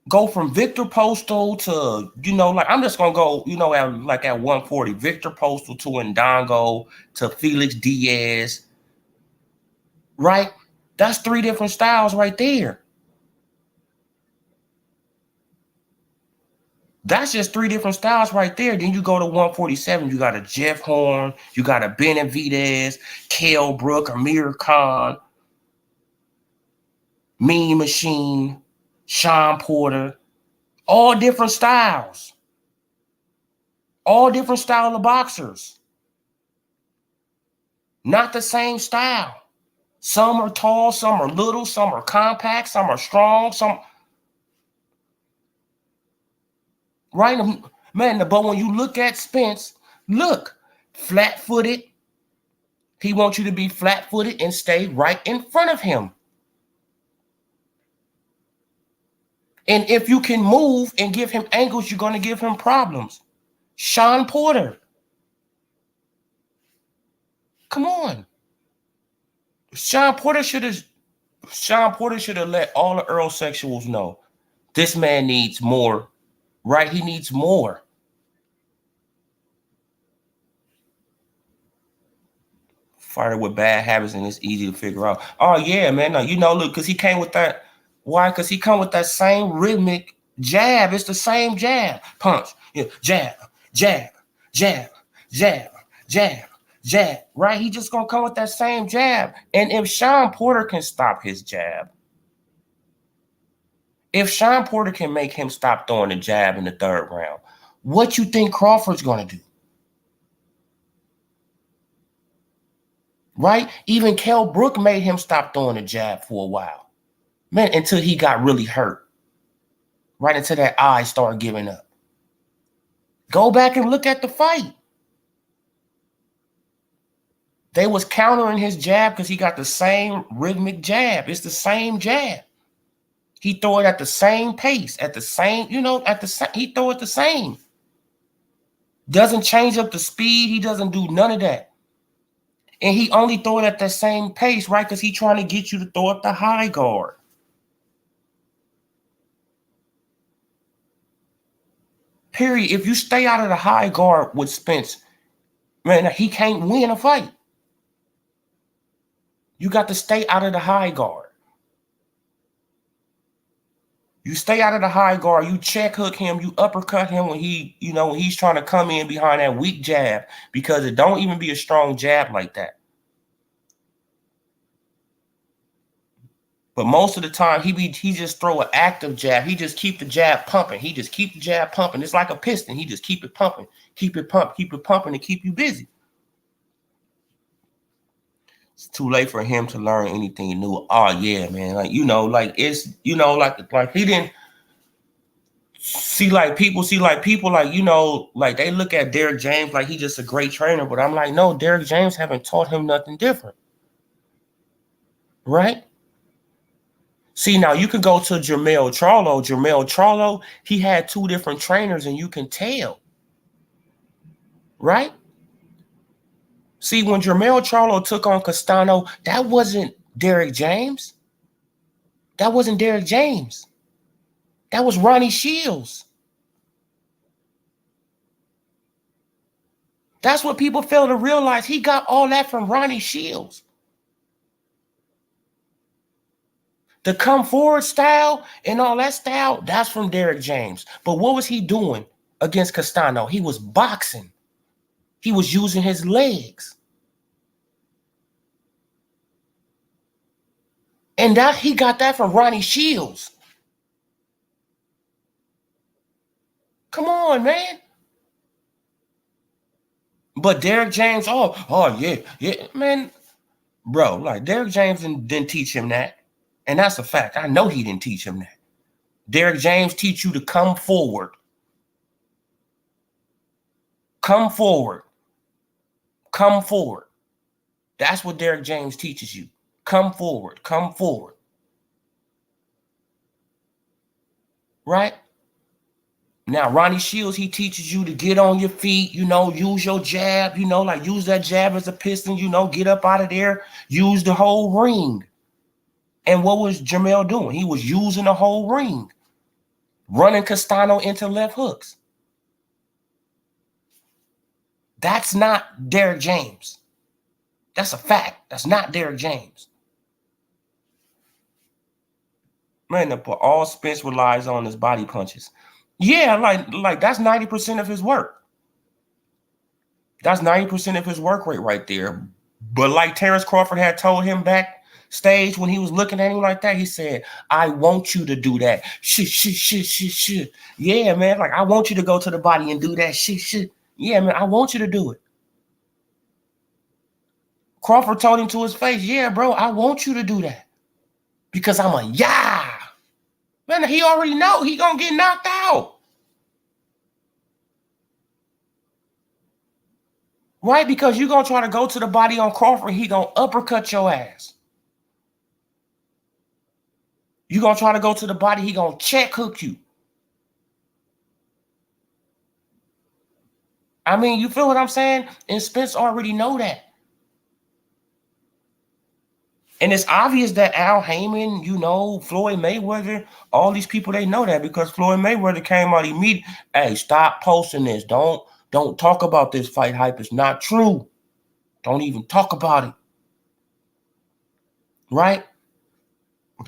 Go from Victor Postal to, like I'm just going to go, at 140. Victor Postal to Ndongo to Felix Diaz. Right? That's 3 different styles right there. That's just 3 different styles right there. Then you go to 147. You got a Jeff Horn. You got a Benavidez, Kell Brook, Amir Khan, Mean Machine, Sean Porter. All different styles. All different style of boxers. Not the same style. Some are tall, some are little, some are compact, some are strong, some... Right? Man, but when you look at Spence, look, flat-footed. He wants you to be flat-footed and stay right in front of him. And if you can move and give him angles, you're going to give him problems. Sean Porter. Come on. Sean Porter should have let all the ErrolSexuals know this man needs more. Right? He needs more. Fighter with bad habits, and it's easy to figure out. Oh yeah, man. No, look, because he came with that. Why? Because he come with that same rhythmic jab. It's the same jab. Punch. Yeah, jab, jab, jab, jab, jab, jab. Right? He just gonna come with that same jab. And if Sean Porter can stop his jab, if Sean Porter can make him stop throwing the jab in the 3rd round, what you think Crawford's gonna do? Right? Even Kell Brook made him stop throwing the jab for a while. Man, until he got really hurt. Right? Until that eye started giving up. Go back and look at the fight. They was countering his jab because he got the same rhythmic jab. It's the same jab. He throw it at the same pace, at the same, he throw it the same. Doesn't change up the speed. He doesn't do none of that. And he only throw it at the same pace, right? Because he trying to get you to throw up the high guard. Period. If you stay out of the high guard with Spence, man, he can't win a fight. You got to stay out of the high guard. You stay out of the high guard. You check hook him. You uppercut him when when he's trying to come in behind that weak jab, because it don't even be a strong jab like that. But most of the time, he just throw an active jab. He just keep the jab pumping. It's like a piston. He just keep it pumping, keep it pumping to keep you busy. It's too late for him to learn anything new. Oh yeah, man. Like, like it's, like he didn't see like people like, like they look at Derrick James like he's just a great trainer. But I'm like, no, Derrick James haven't taught him nothing different. Right? See, now you can go to Jermell Charlo. Jermell Charlo, he had two different trainers, and you can tell. Right? See, when Jermell Charlo took on Castano, that wasn't Derrick James. That wasn't Derrick James. That was Ronnie Shields. That's what people fail to realize. He got all that from Ronnie Shields. The come forward style and all that style, that's from Derrick James. But what was he doing against Castano? He was boxing. He was using his legs. And that he got that from Ronnie Shields. Come on, man. But Derrick James, oh yeah, man, bro, like Derrick James didn't teach him that. And that's a fact. I know he didn't teach him that. Derrick James teach you to come forward. Come forward. Come forward. That's what Derrick James teaches you. Come forward. Come forward. Right? Now, Ronnie Shields, he teaches you to get on your feet, use your jab, like use that jab as a piston, get up out of there, use the whole ring. And what was Jermell doing? He was using the whole ring, running Castano into left hooks. That's not Derrick James. That's a fact. That's not Derrick James. Man, all Spence relies on is body punches. Yeah, like that's 90% of his work. That's 90% of his work rate right there. But like Terrence Crawford had told him backstage when he was looking at him like that, he said, I want you to do that. Shit. Yeah, man, like I want you to go to the body and do that shit. Yeah, man, I want you to do it. Crawford told him to his face, yeah, bro, I want you to do that. Because I'm a yeah. Man, he already know he gonna get knocked out. Right? Because you're going to try to go to the body on Crawford, he going to uppercut your ass. You're going to try to go to the body, he going to check hook you. I mean, you feel what I'm saying? And Spence already know that. And it's obvious that Al Heyman, Floyd Mayweather, all these people, they know that because Floyd Mayweather came out immediately. Hey, stop posting this. Don't talk about this fight hype. It's not true. Don't even talk about it. Right?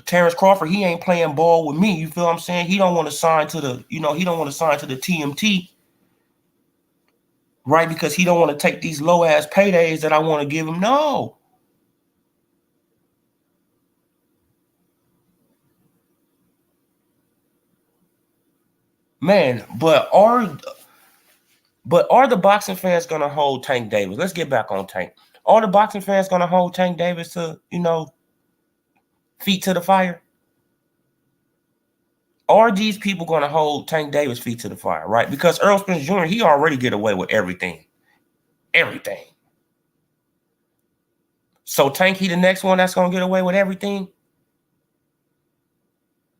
Terrence Crawford, he ain't playing ball with me. You feel what I'm saying? He don't want to sign to the, he don't want to sign to the TMT. Right? Because he don't want to take these low ass paydays that I want to give him. No. Man, but are the boxing fans gonna hold Tank Davis? Let's get back on Tank. Are the boxing fans gonna hold Tank Davis to, feet to the fire? Are these people gonna hold Tank Davis feet to the fire, right? Because Errol Spence Jr., he already get away with everything. Everything. So Tank, he the next one that's gonna get away with everything?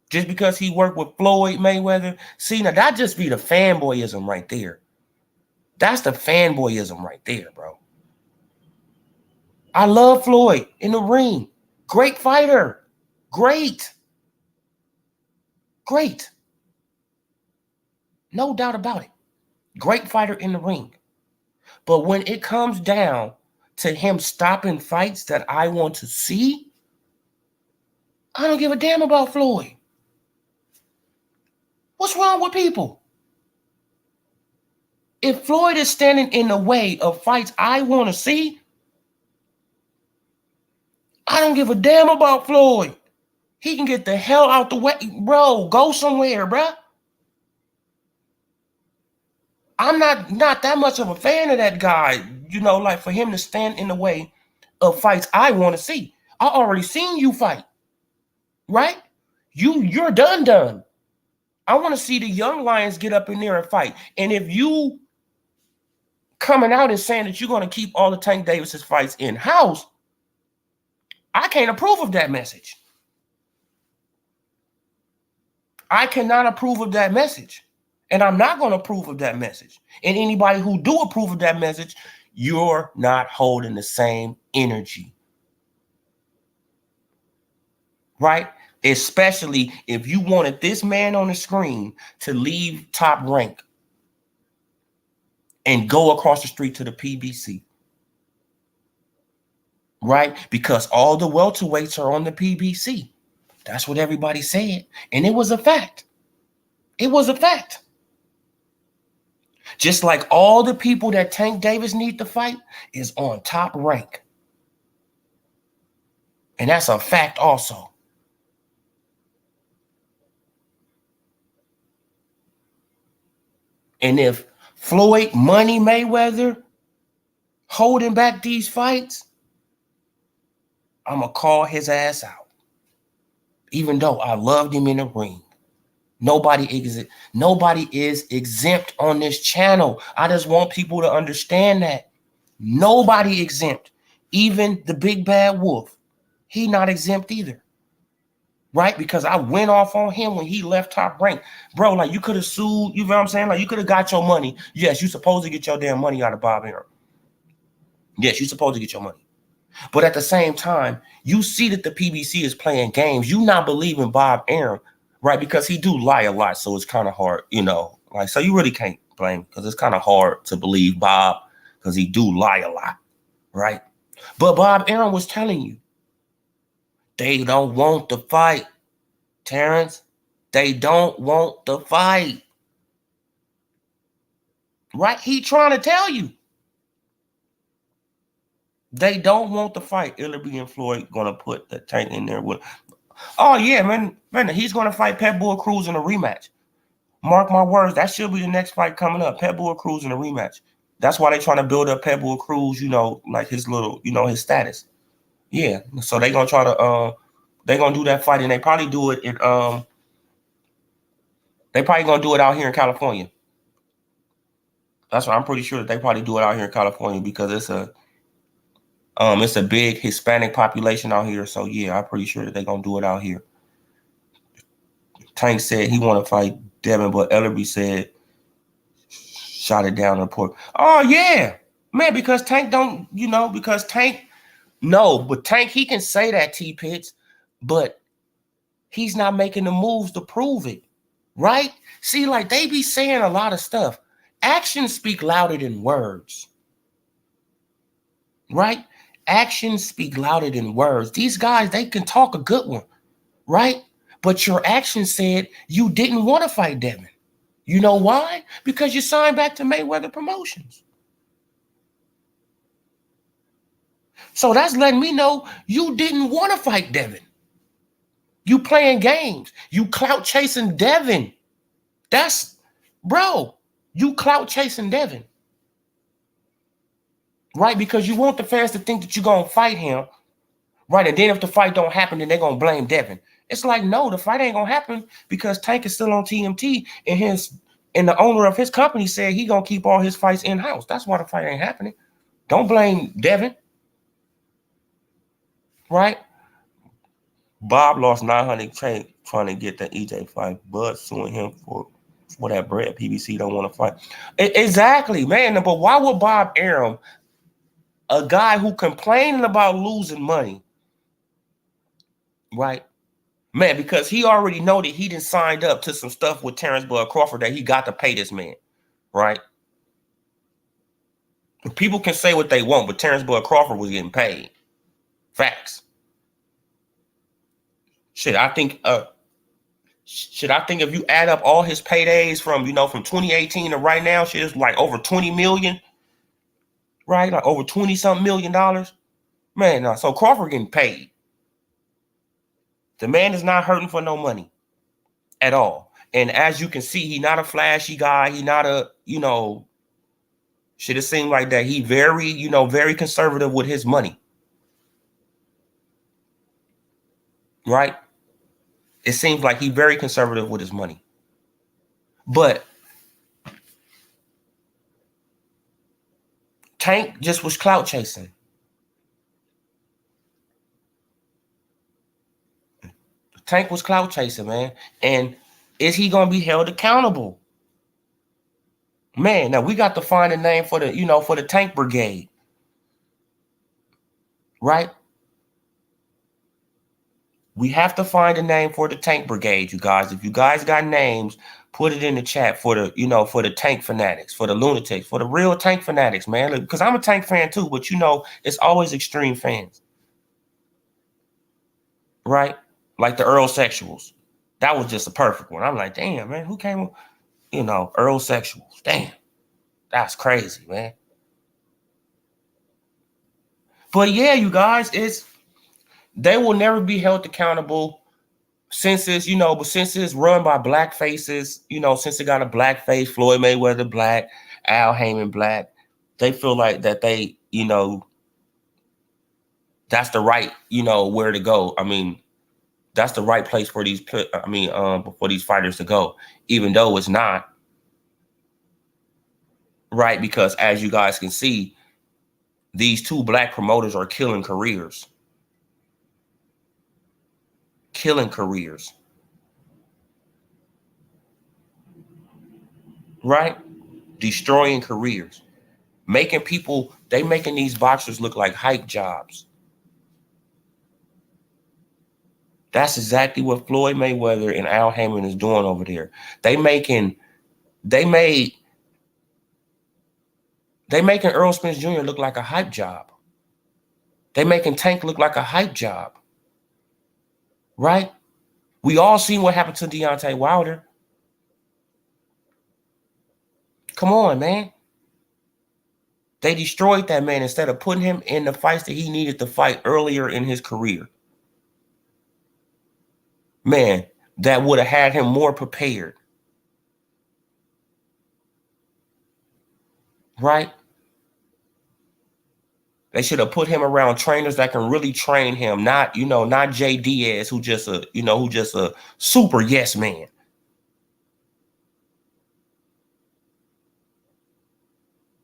Just because he worked with Floyd Mayweather? See, now that just be the fanboyism right there. That's the fanboyism right there, bro. I love Floyd in the ring. Great fighter. Great. No doubt about it. Great fighter in the ring. But when it comes down to him stopping fights that I want to see, I don't give a damn about Floyd. What's wrong with people? If Floyd is standing in the way of fights I want to see, I don't give a damn about Floyd. He can get the hell out the way. Bro, go somewhere, bro. I'm not that much of a fan of that guy, like for him to stand in the way of fights I want to see. I already seen you fight, right? You're done. I want to see the young lions get up in there and fight. And if you coming out and saying that you're going to keep all the Tank Davis's fights in-house, I can't approve of that message. I cannot approve of that message. And I'm not going to approve of that message. And anybody who do approve of that message, you're not holding the same energy. Right? Especially if you wanted this man on the screen to leave Top Rank and go across the street to the PBC. Right? Because all the welterweights are on the PBC. That's what everybody said. And it was a fact. It was a fact. Just like all the people that Tank Davis need to fight is on Top Rank. And that's a fact also. And if Floyd Money Mayweather holding back these fights, I'm going to call his ass out. Even though I loved him in the ring. Nobody is exempt on this channel. I just want people to understand that. Nobody exempt. Even the big bad wolf. He not exempt either. Right? Because I went off on him when he left Top Rank. Bro, like you could have sued. You know what I'm saying? Like you could have got your money. Yes, you're supposed to get your damn money out of Bob Arum. Yes, you're supposed to get your money. But at the same time, you see that the PBC is playing games. You not believing Bob Arum, right? Because he do lie a lot, so it's kind of hard, you know. Like, so you really can't blame because it's kind of hard to believe Bob because he do lie a lot, right? But Bob Arum was telling you, they don't want the fight, Terrence. They don't want the fight, right? He trying to tell you. They don't want the fight. Illerby and Floyd gonna put the Tank in there with. Oh yeah, man, he's gonna fight Pitbull Cruz in a rematch. Mark my words, that should be the next fight coming up. Pitbull Cruz in a rematch. That's why they're trying to build up Pitbull Cruz, you know, like his little, you know, his status. Yeah, so they're gonna try to they're gonna do that fight, and they probably do it in they probably gonna do it out here in California. That's why I'm pretty sure that they probably do it out here in California because it's a big Hispanic population out here. So yeah, I'm pretty sure that they're gonna do it out here. Tank said he want to fight Devin, but Ellerby said shot it down in the port. Oh yeah, man, because Tank don't, you know, because Tank, no, but Tank, he can say that, T-Pitts, but he's not making the moves to prove it, right? See, like they be saying a lot of stuff. Actions speak louder than words, right? Actions speak louder than words. These guys, they can talk a good one, right? But your actions said you didn't want to fight Devin. You know why? Because you signed back to Mayweather Promotions. So that's letting me know you didn't want to fight Devin. You playing games. You clout chasing Devin. That's, bro, you clout chasing Devin. Right? Because you want the fans to think that you're going to fight him. Right? And then if the fight don't happen, then they're going to blame Devin. It's like, no, the fight ain't going to happen because Tank is still on TMT and the owner of his company said he going to keep all his fights in-house. That's why the fight ain't happening. Don't blame Devin. Right? Bob lost 900 trying to get the EJ fight. Bud suing him for that bread. PBC don't want to fight. Exactly, man. But why would Bob Arum, a guy who complaining about losing money, right? Man, because he already know that he done signed up to some stuff with Terrence Bud Crawford that he got to pay this man, right? People can say what they want, but Terrence Bud Crawford was getting paid. Facts. Shit, I think if you add up all his paydays from 2018 to right now, shit is like over 20 million, right? Like over 20-something $million. Man, no, so Crawford getting paid. The man is not hurting for no money at all. And as you can see, he not a flashy guy. He not a, shit, it seemed like that. He very, very conservative with his money. right? It seems like he's very conservative with his money. But Tank just was clout chasing. Tank was clout chasing, man. And is he going to be held accountable? Man, now we got to find a name for the, for the Tank Brigade. Right? We have to find a name for the Tank Brigade, you guys. If you guys got names, put it in the chat for the, for the tank fanatics, for the lunatics, for the real tank fanatics, man. Because I'm a tank fan too, but it's always extreme fans. Right? Like the ErrolSexuals. That was just a perfect one. I'm like, damn, man, who came up? ErrolSexuals. Damn. That's crazy, man. But yeah, you guys, they will never be held accountable since it's run by black faces, since it got a black face, Floyd Mayweather black, Al Heyman black, they feel like that they, that's the right, where to go. I mean, that's the right place for these fighters to go, even though it's not. Right, because as you guys can see, these two black promoters are killing careers. Killing careers. Right? Destroying careers. Making these boxers look like hype jobs. That's exactly what Floyd Mayweather and Al Heyman is doing over there. They making Errol Spence Jr. look like a hype job. They making Tank look like a hype job. Right? We all seen what happened to Deontay Wilder. Come on, man. They destroyed that man instead of putting him in the fights that he needed to fight earlier in his career. Man, that would have had him more prepared. Right? They should have put him around trainers that can really train him, not Jay Diaz, who just a super yes man.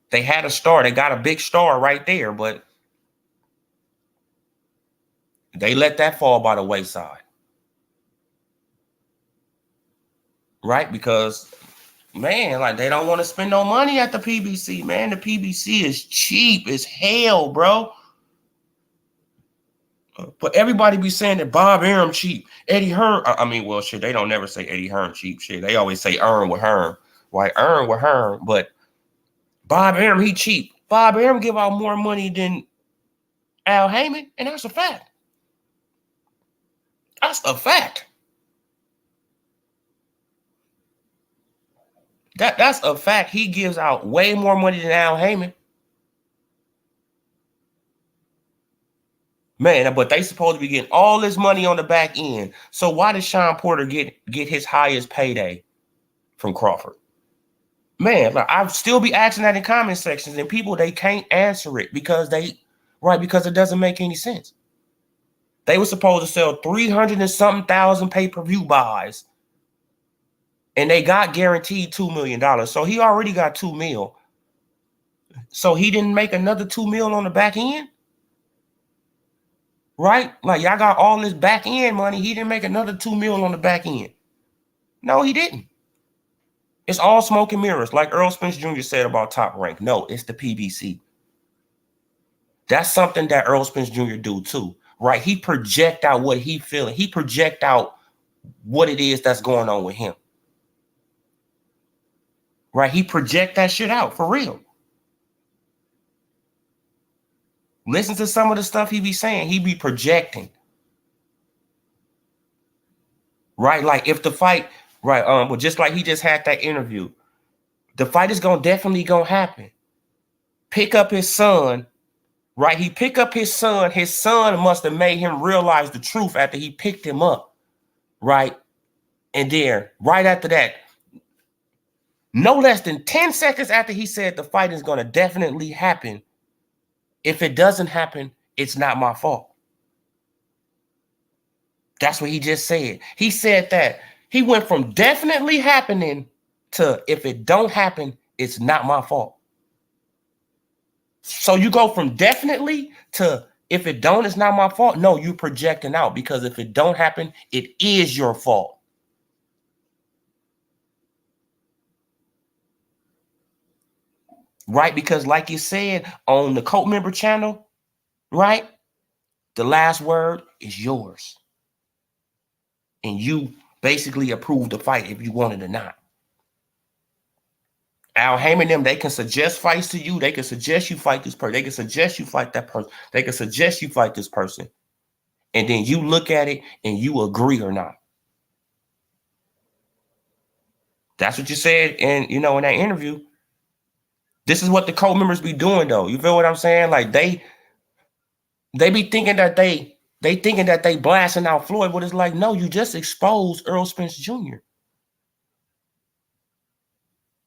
They had a star. They got a big star right there, but they let that fall by the wayside. Right? Because, man, like they don't want to spend no money at the PBC, man. The PBC is cheap as hell, bro. But everybody be saying that Bob Arum cheap. Eddie Hearn, well, shit, they don't never say Eddie Hearn cheap. Shit, they always say Earn with Hearn. Right? Earn with Hearn, but Bob Arum, he cheap. Bob Arum give out more money than Al Heyman, and that's a fact. That's a fact. That's a fact. He gives out way more money than Al Heyman. Man, but they supposed to be getting all this money on the back end. So why does Sean Porter get his highest payday from Crawford? Man, like I'll still be asking that in comment sections, and people, they can't answer it because it doesn't make any sense. They were supposed to sell 300 and something thousand pay-per-view buys, and they got guaranteed $2 million. So he already got $2 million. So he didn't make another $2 million on the back end? Right? Like y'all got all this back end money. He didn't make another $2 million on the back end. No, he didn't. It's all smoke and mirrors, like Errol Spence Jr. said about Top Rank. No, it's the PBC. That's something that Errol Spence Jr. do too, right? He project out what he feeling. He project out what it is that's going on with him. Right? He project that shit out for real. Listen to some of the stuff he be saying. He be projecting. Right? Like if the fight, right, but just like he just had that interview, the fight is definitely gonna happen. Pick up his son, right? He pick up his son. His son must have made him realize the truth after he picked him up, right? And then right after that, no less than 10 seconds after he said the fight is gonna definitely happen, if it doesn't happen, it's not my fault. That's what he just said. He said that he went from definitely happening to if it don't happen, it's not my fault. So you go from definitely to if it don't, it's not my fault. No, you projecting out, because if it don't happen, it is your fault. Right? Because like you said on the cult member channel, right? The last word is yours. And you basically approve the fight if you want it or not. Al Heyman, them, they can suggest fights to you. They can suggest you fight this person. They can suggest you fight that person. They can suggest you fight this person. And then you look at it and you agree or not. That's what you said in that interview. This is what the cult members be doing, though. You feel what I'm saying? Like they be thinking that they blasting out Floyd, but it's like, no, you just exposed Errol Spence Jr.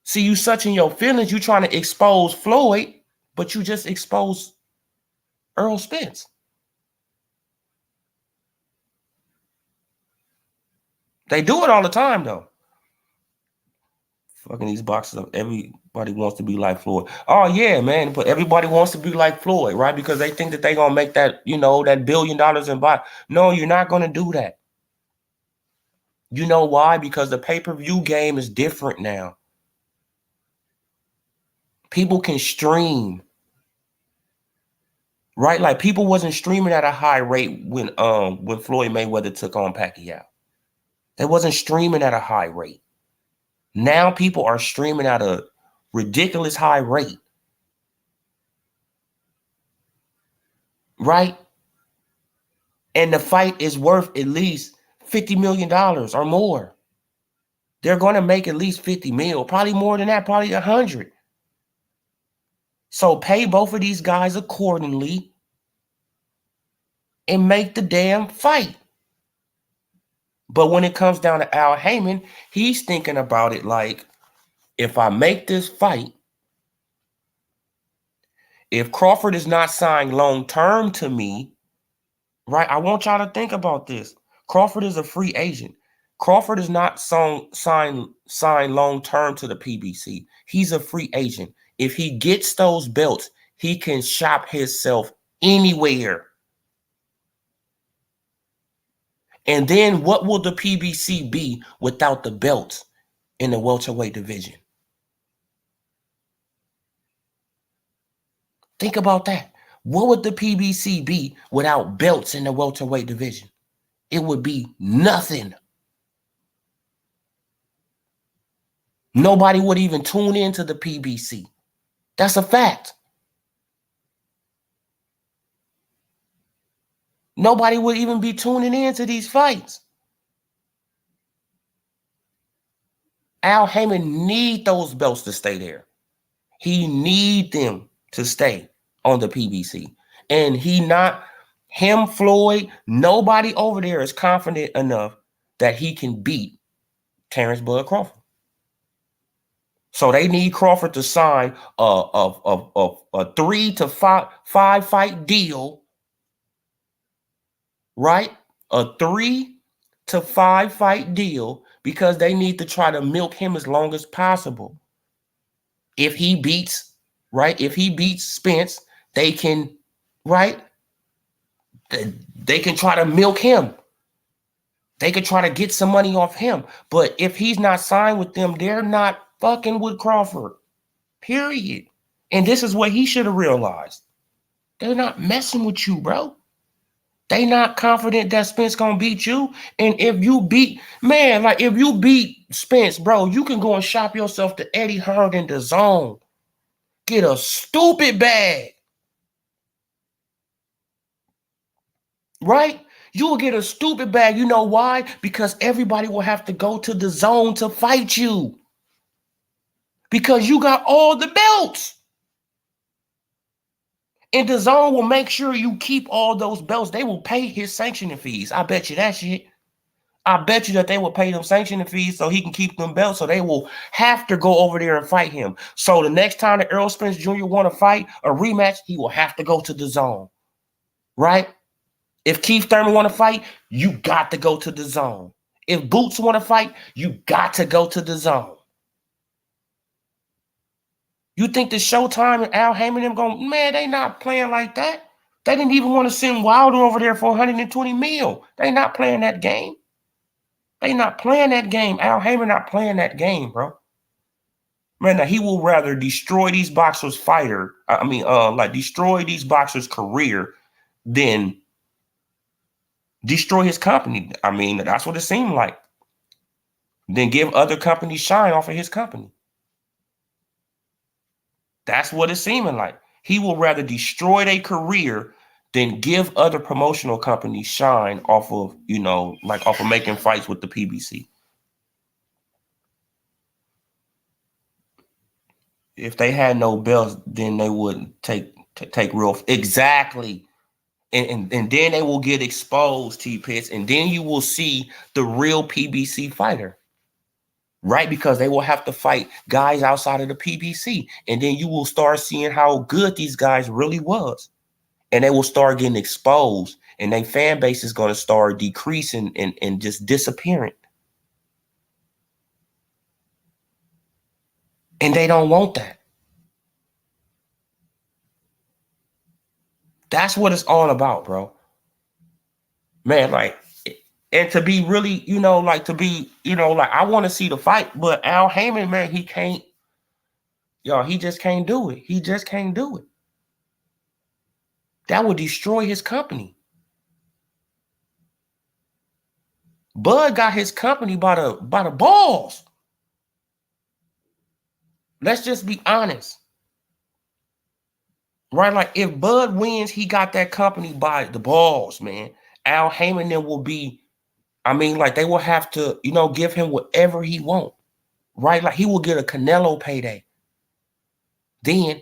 See, you such in your feelings, you trying to expose Floyd, but you just exposed Errol Spence. They do it all the time, though. Fucking these boxes of everybody wants to be like Floyd. Oh yeah, man, but everybody wants to be like Floyd, right? Because they think that they're gonna make that, that $1 billion in box. No, you're not gonna do that. You know why? Because the pay-per-view game is different now. People can stream. Right? Like people wasn't streaming at a high rate when Floyd Mayweather took on Pacquiao. They wasn't streaming at a high rate. Now people are streaming at a ridiculous high rate. Right? And the fight is worth at least $50 million or more. They're going to make at least 50 mil, probably more than that, probably 100. So pay both of these guys accordingly and make the damn fight. But when it comes down to Al Heyman, he's thinking about it like, if I make this fight, if Crawford is not signed long-term to me, right? I want y'all to think about this. Crawford is a free agent. Crawford is not signed long-term to the PBC. He's a free agent. If he gets those belts, he can shop himself anywhere. And then what will the PBC be without the belts in the welterweight division? Think about that. What would the PBC be without belts in the welterweight division? It would be nothing. Nobody would even tune into the PBC. That's a fact. Nobody would even be tuning into these fights. Al Heyman need those belts to stay there. He need them to stay on the PBC. And Floyd, nobody over there is confident enough that he can beat Terrence Bud Crawford. So they need Crawford to sign a 3 to 5 fight deal, right? A 3 to 5 fight deal, because they need to try to milk him as long as possible. If he beats Spence, they can, right? They can try to milk him. They could try to get some money off him. But if he's not signed with them, they're not fucking with Crawford. Period. And this is what he should have realized. They're not messing with you, bro. They not confident that Spence gonna beat you. And if you beat Spence, bro, you can go and shop yourself to Eddie Hearn in the zone. Get a stupid bag. Right? You will get a stupid bag. You know why? Because everybody will have to go to the zone to fight you. Because you got all the belts. And the zone will make sure you keep all those belts. They will pay his sanctioning fees. I bet you that shit. I bet you that they will pay them sanctioning fees so he can keep them belts. So they will have to go over there and fight him. So the next time that Errol Spence Jr. want to fight a rematch, he will have to go to the zone. Right? If Keith Thurman want to fight, you got to go to the zone. If Boots want to fight, you got to go to the zone. You think the Showtime and Al Heyman them going, man, they not playing like that. They didn't even want to send Wilder over there for 120 mil. They not playing that game. They not playing that game. Al Heyman not playing that game, bro. Man, now he will rather destroy these boxers' destroy these boxers' career than destroy his company. I mean, that's what it seemed like. Then give other companies shine off of his company. That's what it's seeming like. He will rather destroy their career than give other promotional companies shine off of, off of making fights with the PBC. If they had no belts, then they wouldn't take real. Exactly. And then they will get exposed, T-Pitts, and then you will see the real PBC fighter. Right? Because they will have to fight guys outside of the PBC. And then you will start seeing how good these guys really was. And they will start getting exposed. And their fan base is going to start decreasing and just disappearing. And they don't want that. That's what it's all about, bro. Man, and to be really, I want to see the fight, but Al Heyman, man, he can't, he just can't do it. He just can't do it. That would destroy his company. Bud got his company by the balls. Let's just be honest. Right? Like, if Bud wins, he got that company by the balls, man. Al Heyman then will be, they will have to, give him whatever he wants. Right? Like, he will get a Canelo payday. Then,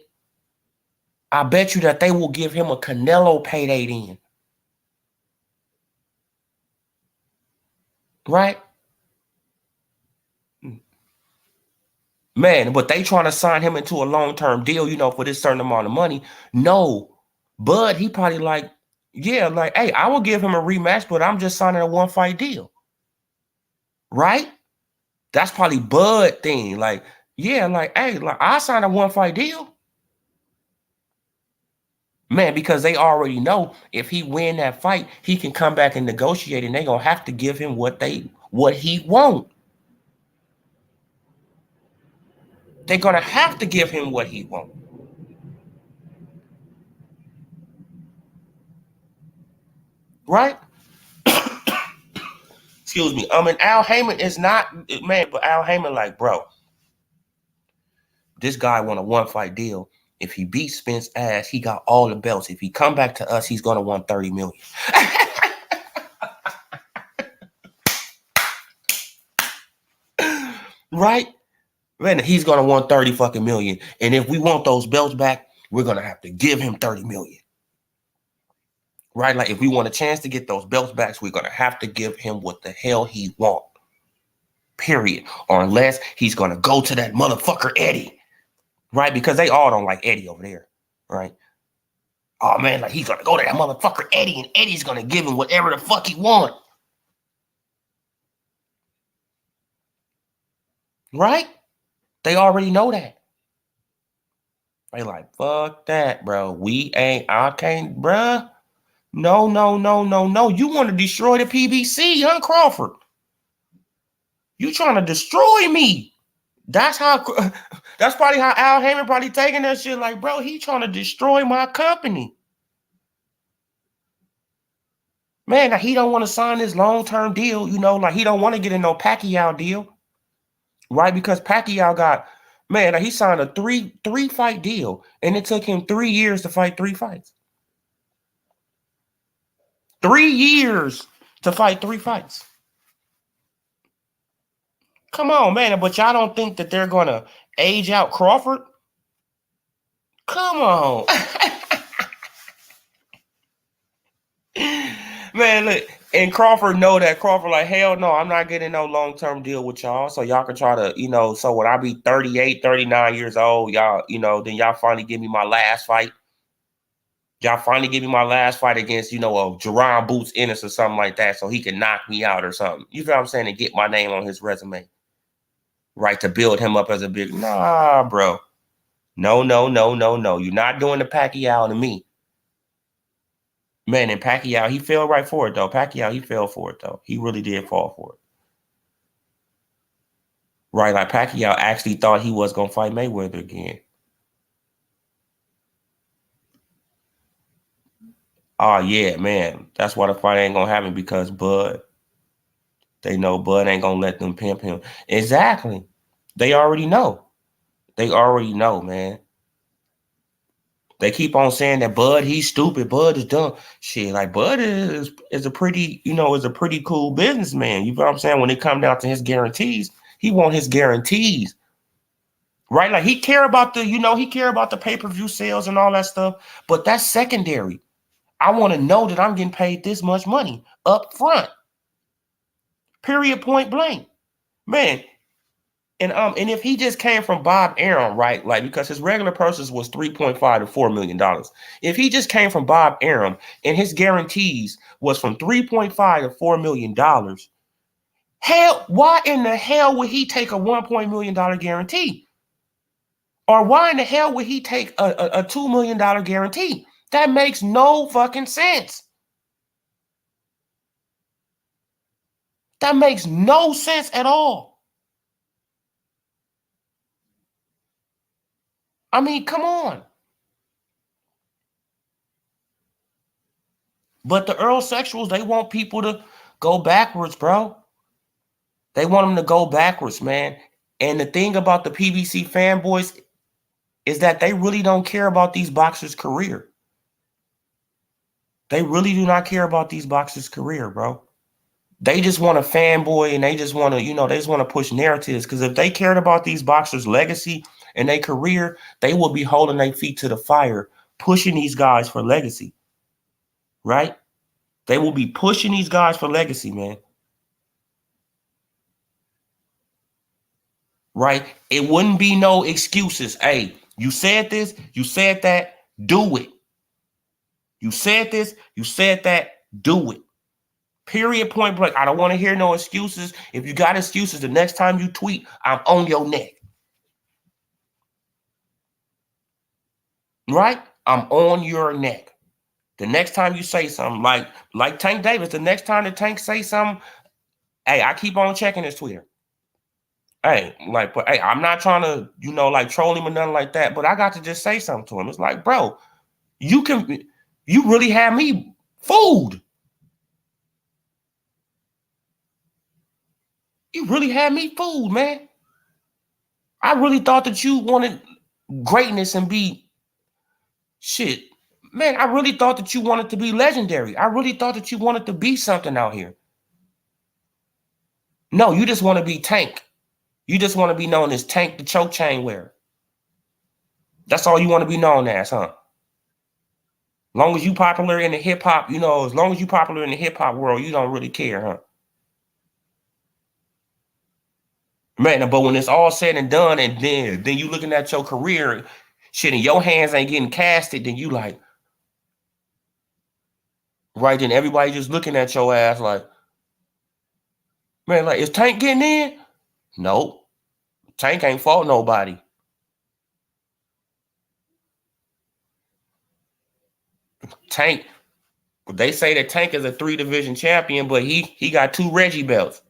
I bet you that they will give him a Canelo payday then. Right? Man, but they trying to sign him into a long-term deal, for this certain amount of money. No. Bud, he probably like, yeah, like, hey, I will give him a rematch, but I'm just signing a one-fight deal. Right? That's probably Bud thing. Like, yeah, like, hey, like, I signed a one-fight deal. Man, because they already know if he win that fight, he can come back and negotiate, and they're going to have to give him what he wants. They're going to have to give him what he wants. Right? Excuse me. Al Heyman is not, man, but Al Heyman, like, bro, this guy won a one-fight deal. If he beats Spence ass, he got all the belts. If he come back to us, he's going to win $30 million. Right? Man, he's going to win 30 fucking million. And if we want those belts back, we're going to have to give him 30 million. Right? Like, if we want a chance to get those belts back, we're going to have to give him what the hell he want. Period. Or unless he's going to go to that motherfucker Eddie. Right? Because they all don't like Eddie over there. Right? Oh, man, like, he's going to go to that motherfucker Eddie, and Eddie's going to give him whatever the fuck he want. Right? They already know that. They like, fuck that, bro. I can't, bruh. No. You want to destroy the PBC, huh, Crawford? You trying to destroy me. That's probably how Al Heyman probably taking that shit. Like, bro, he trying to destroy my company. Man, now he don't want to sign this long-term deal, like he don't want to get in no Pacquiao deal. Right? Because Pacquiao got, man, now he signed a three fight deal, and it took him 3 years to fight 3 fights. 3 years to fight 3 fights. Come on, man. But y'all don't think that they're going to age out Crawford? Come on. Man, look. And Crawford know that. Crawford like, hell no, I'm not getting no long-term deal with y'all. So y'all can try to, so when I be 38, 39 years old, y'all, then y'all finally give me my last fight. Y'all finally give me my last fight against, you know, a Jerron Boots Ennis or something like that so he can knock me out or something. You feel what I'm saying? And get my name on his resume. Right, to build him up as a big... Nah, bro. No. You're not doing the Pacquiao to me. Man, and Pacquiao, he fell right for it, though. Pacquiao, he fell for it, though. He really did fall for it. Right, like Pacquiao actually thought he was going to fight Mayweather again. Oh, yeah, man. That's why the fight ain't going to happen, because Bud, they know Bud ain't going to let them pimp him. Exactly. They already know. They already know, man. They keep on saying that Bud, he's stupid. Bud is dumb. Shit, like Bud is a pretty, you know, is a pretty cool businessman. You know what I'm saying? When it comes down to his guarantees, he want his guarantees. Right? Like he care about the, you know, he care about the pay-per-view sales and all that stuff, but that's secondary. I want to know that I'm getting paid this much money up front. Period, point blank. Man, and if he just came from Bob Arum, right? Like, because his regular purchase was $3.5 to $4 million. If he just came from Bob Arum and his guarantees was from $3.5 to $4 million, hell, why in the hell would he take a $1 million guarantee? Or why in the hell would he take a $2 million guarantee? That makes no fucking sense. That makes no sense at all. I mean, come on. But the ErrolSexuals, they want people to go backwards, bro. They want them to go backwards, man. And the thing about the PBC fanboys is that they really don't care about these boxers' career. They really do not care about these boxers' career, bro. They just want to fanboy and they just want to, you know, they just want to push narratives. Because if they cared about these boxers' legacy and their career, they would be holding their feet to the fire, pushing these guys for legacy. Right? They will be pushing these guys for legacy, man. Right? It wouldn't be no excuses. Hey, you said this, you said that, do it. You said this, you said that, do it. Period, point blank. I don't want to hear no excuses. If you got excuses, the next time you tweet, I'm on your neck. Right? I'm on your neck. The next time you say something, like Tank Davis, the next time the Tank say something, hey, I keep on checking his Twitter. Hey, like, but hey, I'm not trying to, you know, like troll him or nothing like that, but I got to just say something to him. It's like, bro, you really had me fooled. You really had me fooled, man. I really thought that you wanted greatness and be shit. Man, I really thought that you wanted to be legendary. I really thought that you wanted to be something out here. No, you just want to be Tank. You just want to be known as Tank the choke chain wearer. That's all you want to be known as, huh? Long as you popular in the hip hop, you know, as long as you popular in the hip hop world, you don't really care, huh? Man, but when it's all said and done, and then you looking at your career, shit, and your hands ain't getting casted, then you like, right? Then everybody just looking at your ass like, man, like, is Tank getting in? Nope. Tank ain't fought nobody. Tank, they say that Tank is a 3-division champion, but he got 2 Reggie belts.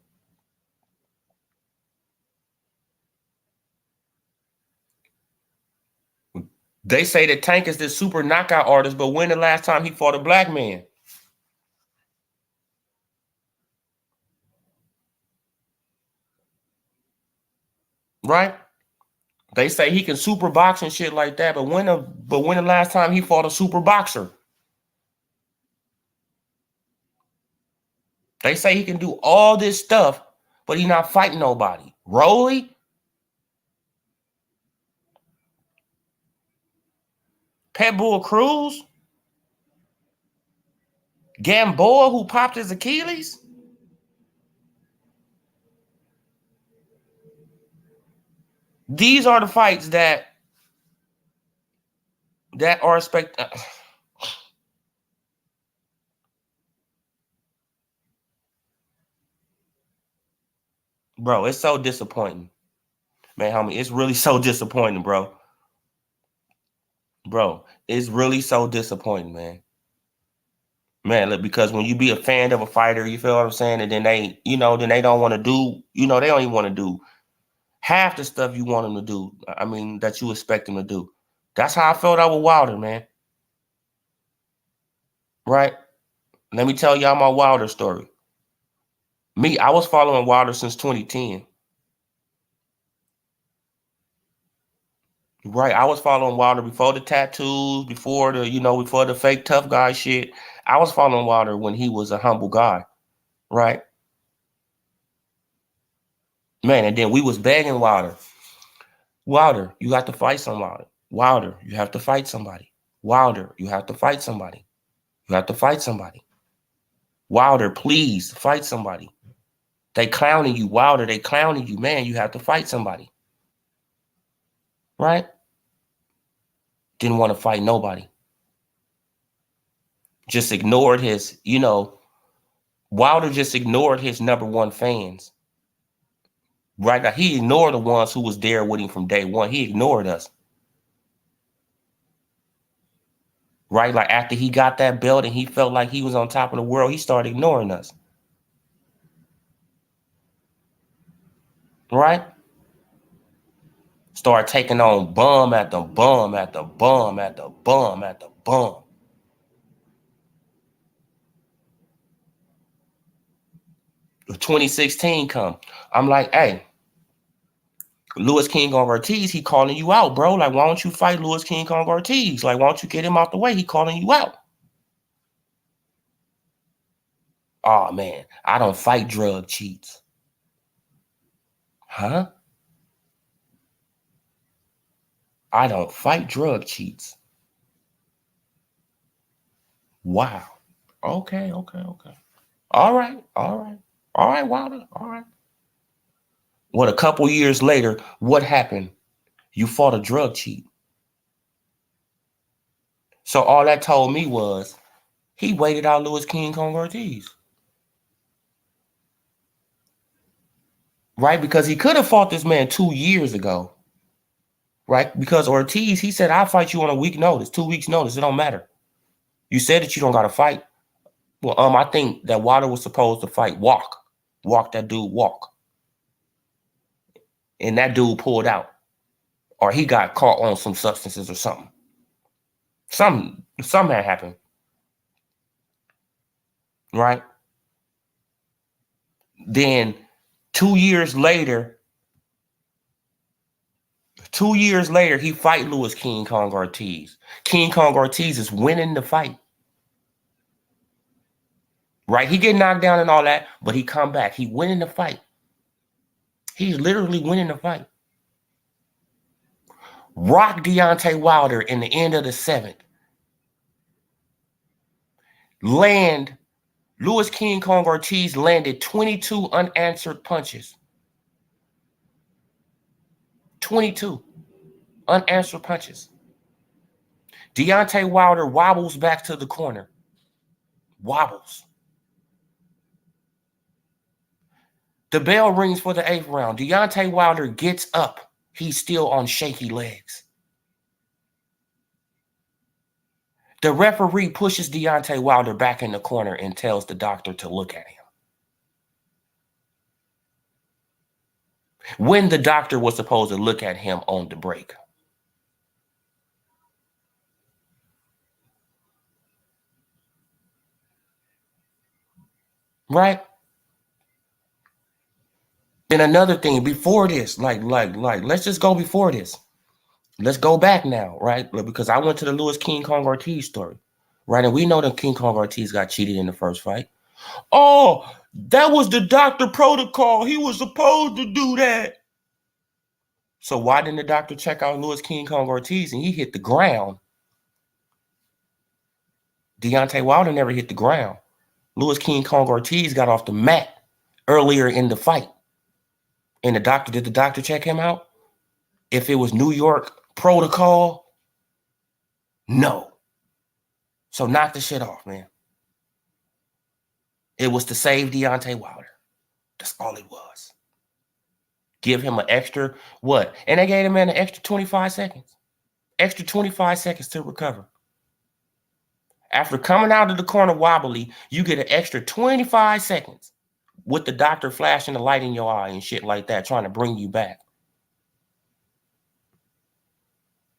They say that Tank is this super knockout artist, but when the last time he fought a black man? Right? They say he can super box and shit like that, but when the last time he fought a super boxer? They say he can do all this stuff, but he's not fighting nobody. Rolly? Pitbull Cruz? Gamboa, who popped his Achilles? These are the fights that are expected. Bro, it's so disappointing. Man, homie, it's really so disappointing, bro. Bro, it's really so disappointing, man. Man, look, because when you be a fan of a fighter, you feel what I'm saying, and then then they don't want to do, they don't even want to do half the stuff you want them to do. I mean, that you expect them to do. That's how I felt out with Wilder, man. Right? Let me tell y'all my Wilder story. Me, I was following Wilder since 2010. Right, I was following Wilder before the tattoos, before the fake tough guy shit. I was following Wilder when he was a humble guy, right? Man, and then we was begging Wilder. Wilder, you have to fight somebody. Wilder, you have to fight somebody. Wilder, you have to fight somebody. You have to fight somebody. Wilder, please fight somebody. They clowning you, Wilder. They clowning you, man. You have to fight somebody, right? Didn't want to fight nobody. Just ignored his, Wilder just ignored his number one fans. Right now, he ignored the ones who was there with him from day one. He ignored us. Right? Like after he got that belt and he felt like he was on top of the world, he started ignoring us. Right? Started taking on bum after bum after bum after bum after bum. The 2016 come. I'm like, hey, Louis King on Ortiz, he calling you out, bro. Like, why don't you fight Louis King on Ortiz? Like, why don't you get him out the way? He calling you out. Oh, man, I don't fight drug cheats. Huh? I don't fight drug cheats. Wow. Okay. All right. All right, Wilder. All right. What, a couple years later, what happened? You fought a drug cheat. So all that told me was he waited out Louis King on Ortiz. Right? Because he could have fought this man 2 years ago. Right? Because Ortiz, he said, I'll fight you on a week notice, 2 weeks notice. It don't matter. You said that you don't got to fight. Well, I think that Wilder was supposed to fight Walk. Walk that dude, Walk. And that dude pulled out. Or he got caught on some substances or something. Something had happened. Right? Then 2 years later, he fight Louis King Kong Ortiz. King Kong Ortiz is winning the fight. Right? He get knocked down and all that, but he come back. He winning the fight. He's literally winning the fight. Rock Deontay Wilder in the end of the 7th. Louis King Kong Ortiz landed 22 unanswered punches. 22 unanswered punches. Deontay Wilder wobbles back to the corner. Wobbles. The bell rings for the 8th round. Deontay Wilder gets up. He's still on shaky legs. The referee pushes Deontay Wilder back in the corner and tells the doctor to look at him. When the doctor was supposed to look at him on the break. Right? Then another thing before this, let's just go before this. Let's go back now, right? Because I went to the Louis King Kong Ortiz story, right? And we know that King Kong Ortiz got cheated in the first fight. Oh, that was the doctor protocol. He was supposed to do that. So why didn't the doctor check out Louis King Kong Ortiz and he hit the ground? Deontay Wilder never hit the ground. Louis King Kong Ortiz got off the mat earlier in the fight. And did the doctor check him out? If it was New York protocol, no. So knock the shit off, man. It was to save Deontay Wilder. That's all it was. Give him an extra what? And they gave him an extra 25 seconds. Extra 25 seconds to recover. After coming out of the corner wobbly, you get an extra 25 seconds with the doctor flashing the light in your eye and shit like that, trying to bring you back.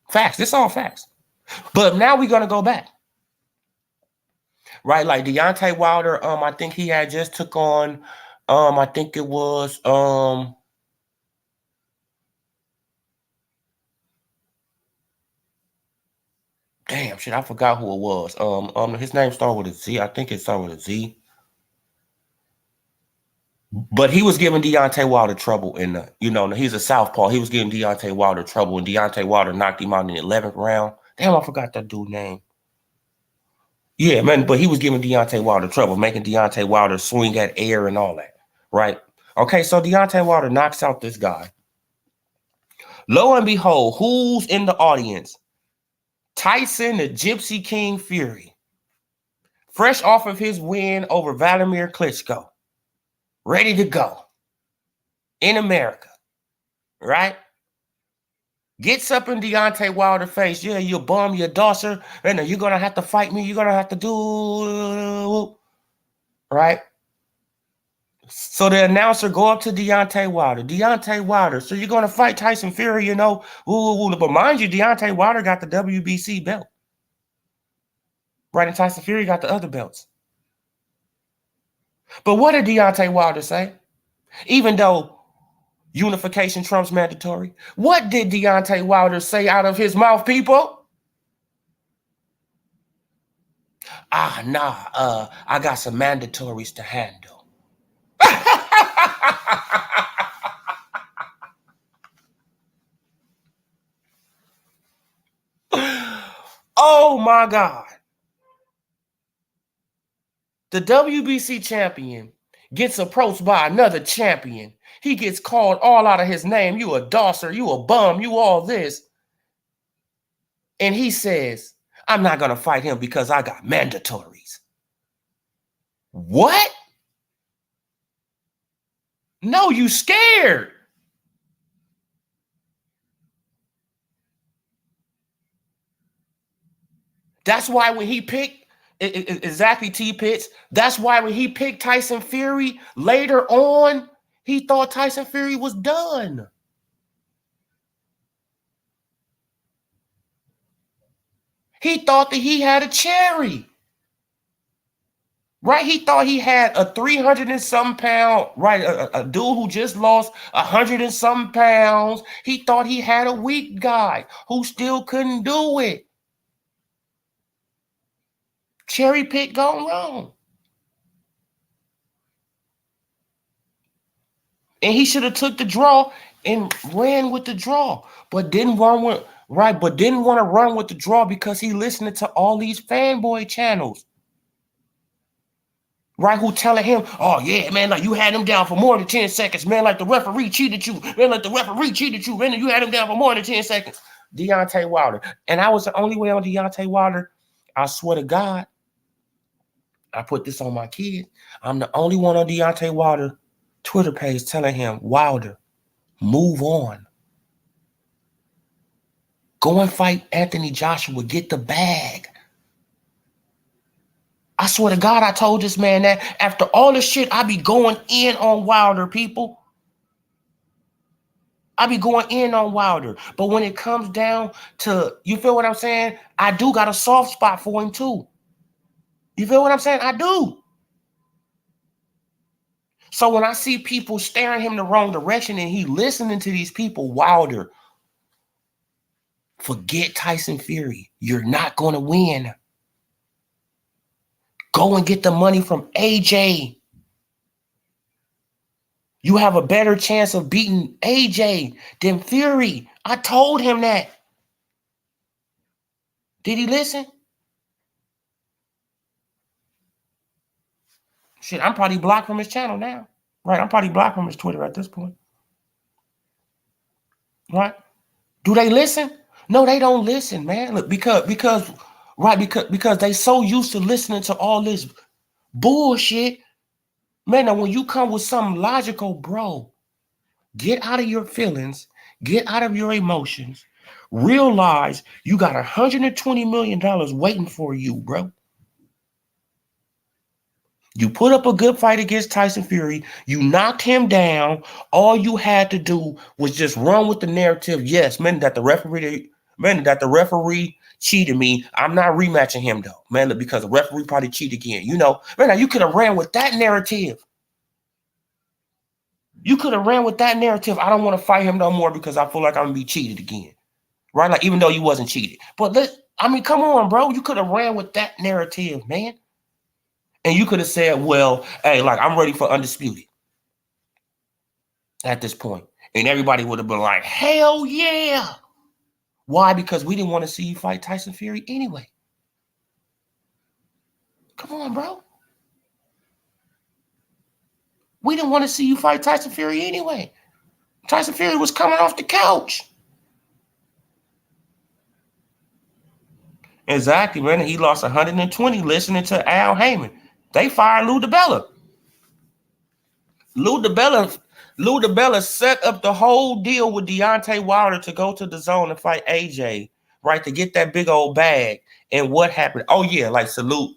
Facts. This all facts. But now we're going to go back. Right? Like Deontay Wilder, I think he had just took on, I think it was, damn shit, I forgot who it was. His name started with a Z. I think it started with a Z. But he was giving Deontay Wilder trouble in the, he's a southpaw. He was giving Deontay Wilder trouble, and Deontay Wilder knocked him out in the 11th round. Damn, I forgot that dude's name. Yeah, man, but he was giving Deontay Wilder trouble, making Deontay Wilder swing at air and all that, right? Okay, so Deontay Wilder knocks out this guy. Lo and behold, who's in the audience? Tyson, the Gypsy King Fury. Fresh off of his win over Vladimir Klitschko. Ready to go. In America, right? Gets up in Deontay Wilder's face. Yeah, you bum, you dosser. And you're going to have to fight me. You're going to have to do, right? So the announcer go up to Deontay Wilder. Deontay Wilder, so you're going to fight Tyson Fury, But mind you, Deontay Wilder got the WBC belt. Right, and Tyson Fury got the other belts. But what did Deontay Wilder say? Even though unification trumps mandatory. What did Deontay Wilder say out of his mouth, people? I got some mandatories to handle. Oh my God. The WBC champion gets approached by another champion. He gets called all out of his name. You a dosser, you a bum, you all this. And he says, I'm not going to fight him because I got mandatories. What? No, you scared. That's why when he picked, exactly T-Pitts, that's why when he picked Tyson Fury later on, he thought Tyson Fury was done. He thought that he had a cherry. Right? He thought he had a 300 and some pound, right? A dude who just lost 100 and some pounds. He thought he had a weak guy who still couldn't do it. Cherry pick gone wrong. And he should have took the draw and ran with the draw, but didn't run with, right, but didn't want to run with the draw because he listened to all these fanboy channels. Right, who telling him, oh yeah, man, like you had him down for more than 10 seconds, man, like the referee cheated you, man, like the referee cheated you, man, you had him down for more than 10 seconds. Deontay Wilder. And I was the only way on Deontay Wilder. I swear to God, I put this on my kid. I'm the only one on Deontay Wilder Twitter page telling him, Wilder, move on. Go and fight Anthony Joshua. Get the bag. I swear to God, I told this man that after all the shit, I be going in on Wilder, people. I be going in on Wilder. But when it comes down to, you feel what I'm saying? I do got a soft spot for him too. You feel what I'm saying? I do. So when I see people staring him the wrong direction and he listening to these people, Wilder, forget Tyson Fury. You're not going to win. Go and get the money from AJ. You have a better chance of beating AJ than Fury. I told him that. Did he listen? Shit, I'm probably blocked from his channel now. Right, I'm probably blocked from his Twitter at this point. Right? Do they listen? No, they don't listen, man. Look, because they so used to listening to all this bullshit. Man, now when you come with something logical, bro, Get out of your feelings. Get out of your emotions. Realize you got $120 million waiting for you, bro. You put up a good fight against Tyson Fury. You knocked him down. All you had to do was just run with the narrative. Yes, man, that the referee cheated me. I'm not rematching him though, man, because the referee probably cheated again. You know, man, you could have ran with that narrative. You could have ran with that narrative. I don't want to fight him no more because I feel like I'm gonna be cheated again. Right? Like, even though you wasn't cheated. But come on, bro. You could have ran with that narrative, man. And you could have said, well, hey, like, I'm ready for undisputed at this point. And everybody would have been like, hell yeah. Why? Because we didn't want to see you fight Tyson Fury anyway. Come on, bro. We didn't want to see you fight Tyson Fury anyway. Tyson Fury was coming off the couch. Exactly, man. He lost 120 listening to Al Heyman. They fired Lou DiBella. Lou DiBella set up the whole deal with Deontay Wilder to go to the zone and fight AJ, right, to get that big old bag. And what happened? Oh yeah, like salute.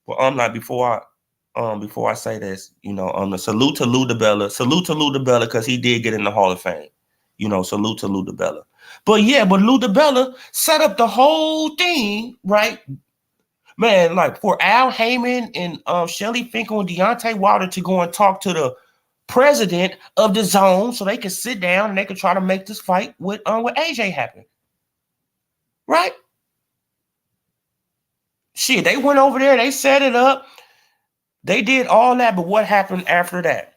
Well, I'm not before I say this, you know, the salute to Lou DiBella because he did get in the Hall of Fame. You know, salute to Lou DiBella. But Lou DiBella set up the whole thing, right? Man, like for Al Heyman and Shelly Finkel and Deontay Wilder to go and talk to the president of the zone so they could sit down and they could try to make this fight with AJ happen. Right? Shit, they went over there, they set it up. They did all that, but what happened after that?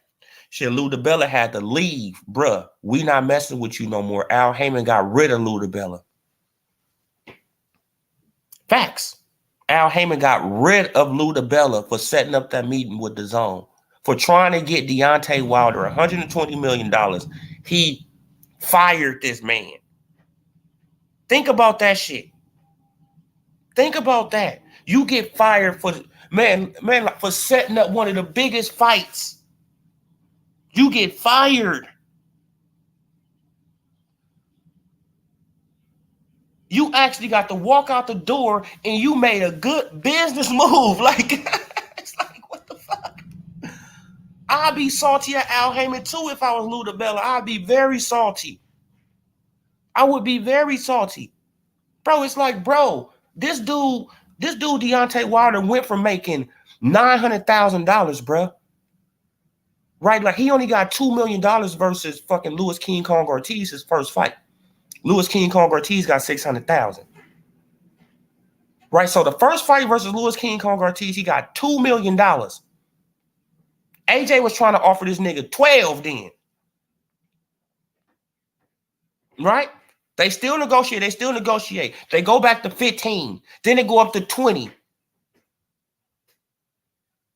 Shit, Lou DiBella had to leave. Bruh, we not messing with you no more. Al Heyman got rid of Lou DiBella. Facts. Al Heyman got rid of Lou DiBella for setting up that meeting with the zone. For trying to get Deontay Wilder $120 million. He fired this man. Think about that shit. Think about that. You get fired for for setting up one of the biggest fights. You get fired. You actually got to walk out the door and you made a good business move. Like, it's like, what the fuck? I'd be salty at Al Heyman too if I was Lou DiBella. I'd be very salty. I would be very salty. Bro, it's like, bro, this dude Deontay Wilder went from making $900,000, bro. Right? Like, he only got $2 million versus fucking Louis King Kong Ortiz, his first fight. Louis King Kong Ortiz got $600,000. Right? So the first fight versus Louis King Kong Ortiz, he got $2 million. AJ was trying to offer this nigga 12 then. Right? They still negotiate. They go back to 15. Then they go up to 20.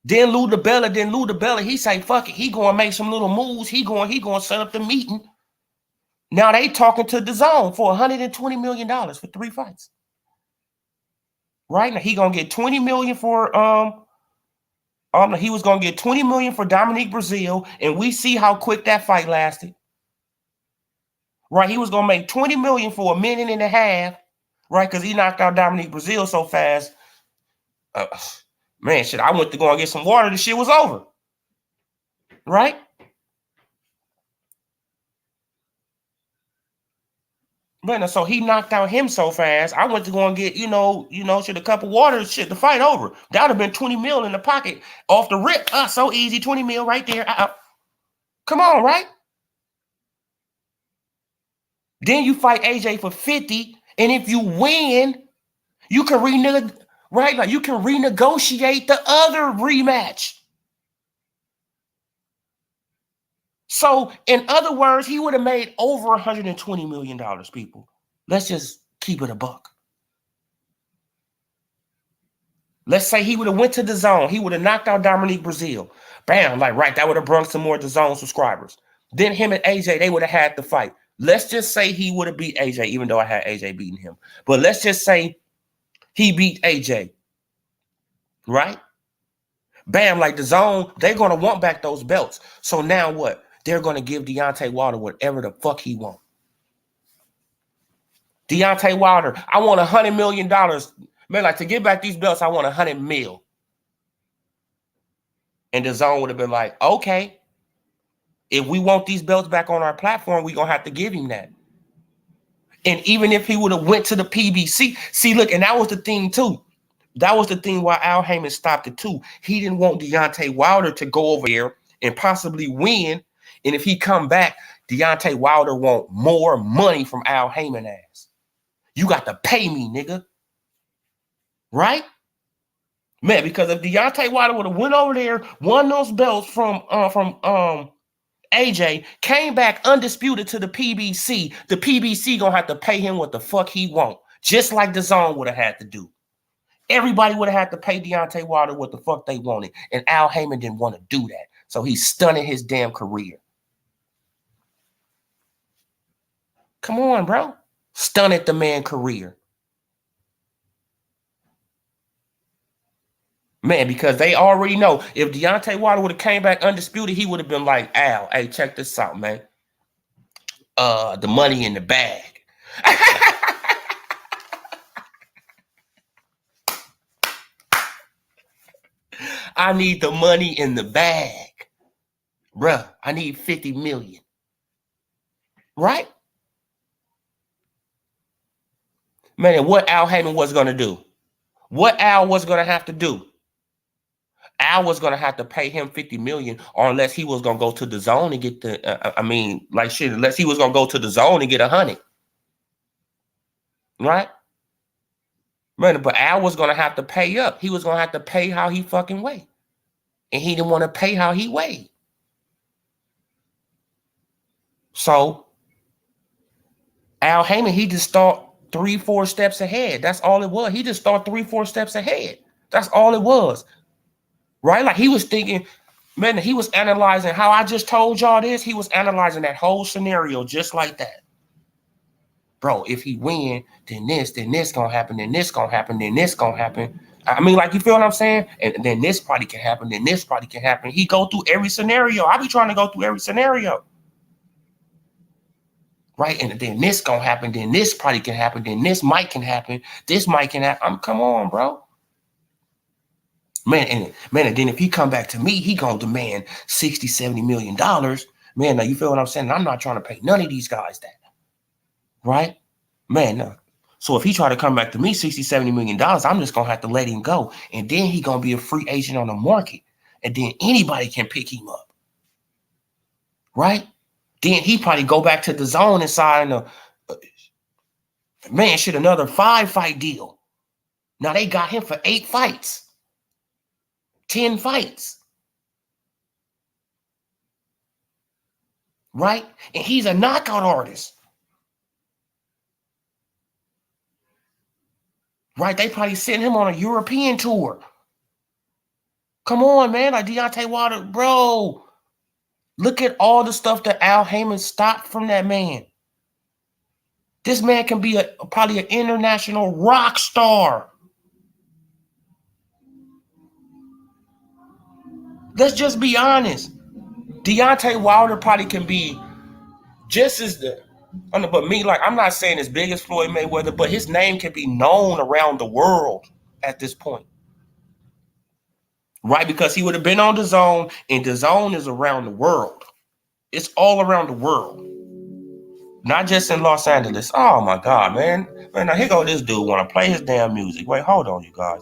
Then Lou DiBella, he say, fuck it. He going to make some little moves. He going to set up the meeting. Now they talking to the zone for $120 million for 3 fights. Right? Now he going to get $20 million for, he was going to get $20 million for Dominique Brazil. And we see how quick that fight lasted. Right? He was going to make $20 million for a minute and a half. Right? Because he knocked out Dominique Brazil so fast. Man, shit, I went to go and get some water. The shit was over. Right? Man, so he knocked out him so fast. I went to go and get, shit, a cup of water, shit, the fight over. That would have been 20 mil in the pocket off the rip. So easy, 20 mil right there. Come on, right? Then you fight AJ for 50, and if you win, you can you can renegotiate the other rematch. So, in other words, he would have made over $120 million, people. Let's just keep it a buck. Let's say he would have went to the zone. He would have knocked out Dominique Brazil. Bam, like, right, that would have brought some more the zone subscribers. Then him and AJ, they would have had the fight. Let's just say he would have beat AJ, even though I had AJ beating him. But let's just say he beat AJ. Right? Bam, like the zone, they're going to want back those belts. So now what? they're going to give Deontay Wilder whatever the fuck he wants. Deontay Wilder, I want $100 million. Man, like, to get back these belts, I want $100 million. And the zone would have been like, okay, if we want these belts back on our platform, we're going to have to give him that. And even if he would have went to the PBC, see, look, and that was the thing too. That was the thing why Al Heyman stopped it too. He didn't want Deontay Wilder to go over there and possibly win. And if he come back, Deontay Wilder want more money from Al Heyman ass. You got to pay me, nigga. Right? Man, because if Deontay Wilder would have went over there, won those belts from AJ, came back undisputed to the PBC gonna have to pay him what the fuck he want. Just like the zone would have had to do. Everybody would have had to pay Deontay Wilder what the fuck they wanted. And Al Heyman didn't want to do that. So he's stunning his damn career. Come on, bro. Stunning the man career. Man, because they already know if Deontay Wilder would have came back undisputed, he would have been like, Al, hey, check this out, man. The money in the bag. I need the money in the bag. Bruh, I need 50 million. Right? Man, and what Al Heyman was going to do? What Al was going to have to do? Al was going to have to pay him 50 million, or unless he was going to go to the zone and get the, unless he was going to go to the zone and get 100. Right? Man, but Al was going to have to pay up. He was going to have to pay how he fucking weighed. And he didn't want to pay how he weighed. So, Al Heyman, he just thought 3-4 steps ahead. That's all it was. He just thought 3-4 steps ahead. That's all it was. Right? Like, he was thinking, man, he was analyzing how I just told y'all this. He was analyzing that whole scenario just like that. Bro, if he win, then this gonna happen, then this gonna happen, then this gonna happen. I mean, like, you feel what I'm saying? And then this party can happen, then this party can happen. He go through every scenario. I be trying to go through every scenario. Right? And then this gonna happen, then this party can happen, then this mic can happen, this mic can happen. Come on, bro. Man, and then if he come back to me, he gonna demand $60-70 million. Man, now you feel what I'm saying? I'm not trying to pay none of these guys that. Right? Man, no. So if he try to come back to me $60-70 million, I'm just gonna have to let him go. And then he gonna be a free agent on the market. And then anybody can pick him up. Right? Then he probably go back to the zone and sign another 5-fight deal. Now they got him for 8 fights. 10 fights. Right? And he's a knockout artist. Right? They probably send him on a European tour. Come on, man. Like, Deontay Wilder, bro. Look at all the stuff that Al Heyman stopped from that man. This man can be probably an international rock star. Let's just be honest. Deontay Wilder probably can be just as but me, like, I'm not saying as big as Floyd Mayweather, but his name can be known around the world at this point. Right? Because he would have been on the zone, and the zone is around the world. It's all around the world. Not just in Los Angeles. Oh my God, man. Man, now here go this dude want to play his damn music. Wait, hold on, you guys.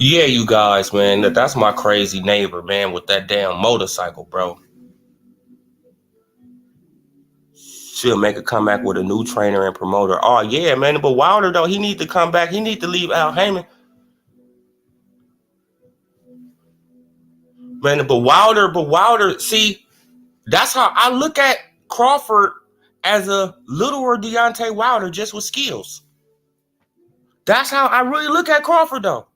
Yeah, you guys, man. That's my crazy neighbor, man, with that damn motorcycle, bro. She'll make a comeback with a new trainer and promoter. Oh, yeah, man. But Wilder, though, he need to come back. He need to leave Al Heyman. Man, but Wilder, see, that's how I look at Crawford as a littler Deontay Wilder, just with skills. That's how I really look at Crawford, though.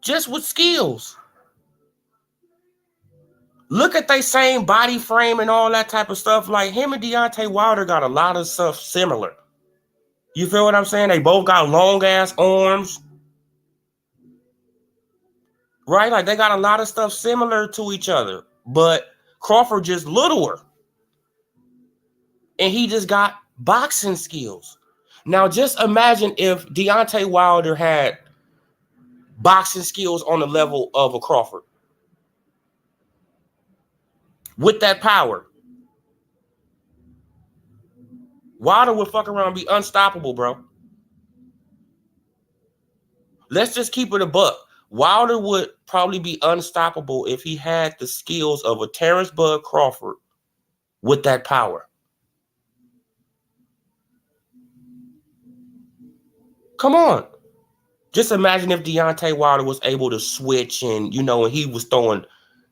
Just with skills. Look at they same body frame and all that type of stuff. Like him and Deontay Wilder got a lot of stuff similar. You feel what I'm saying? They both got long ass arms. Right? Like they got a lot of stuff similar to each other. But Crawford just littler. And he just got boxing skills. Now just imagine if Deontay Wilder had boxing skills on the level of a Crawford. With that power. Wilder would fuck around and be unstoppable, bro. Let's just keep it a buck. Wilder would probably be unstoppable if he had the skills of a Terrence Bud Crawford with that power. Come on. Just imagine if Deontay Wilder was able to switch and, and he was throwing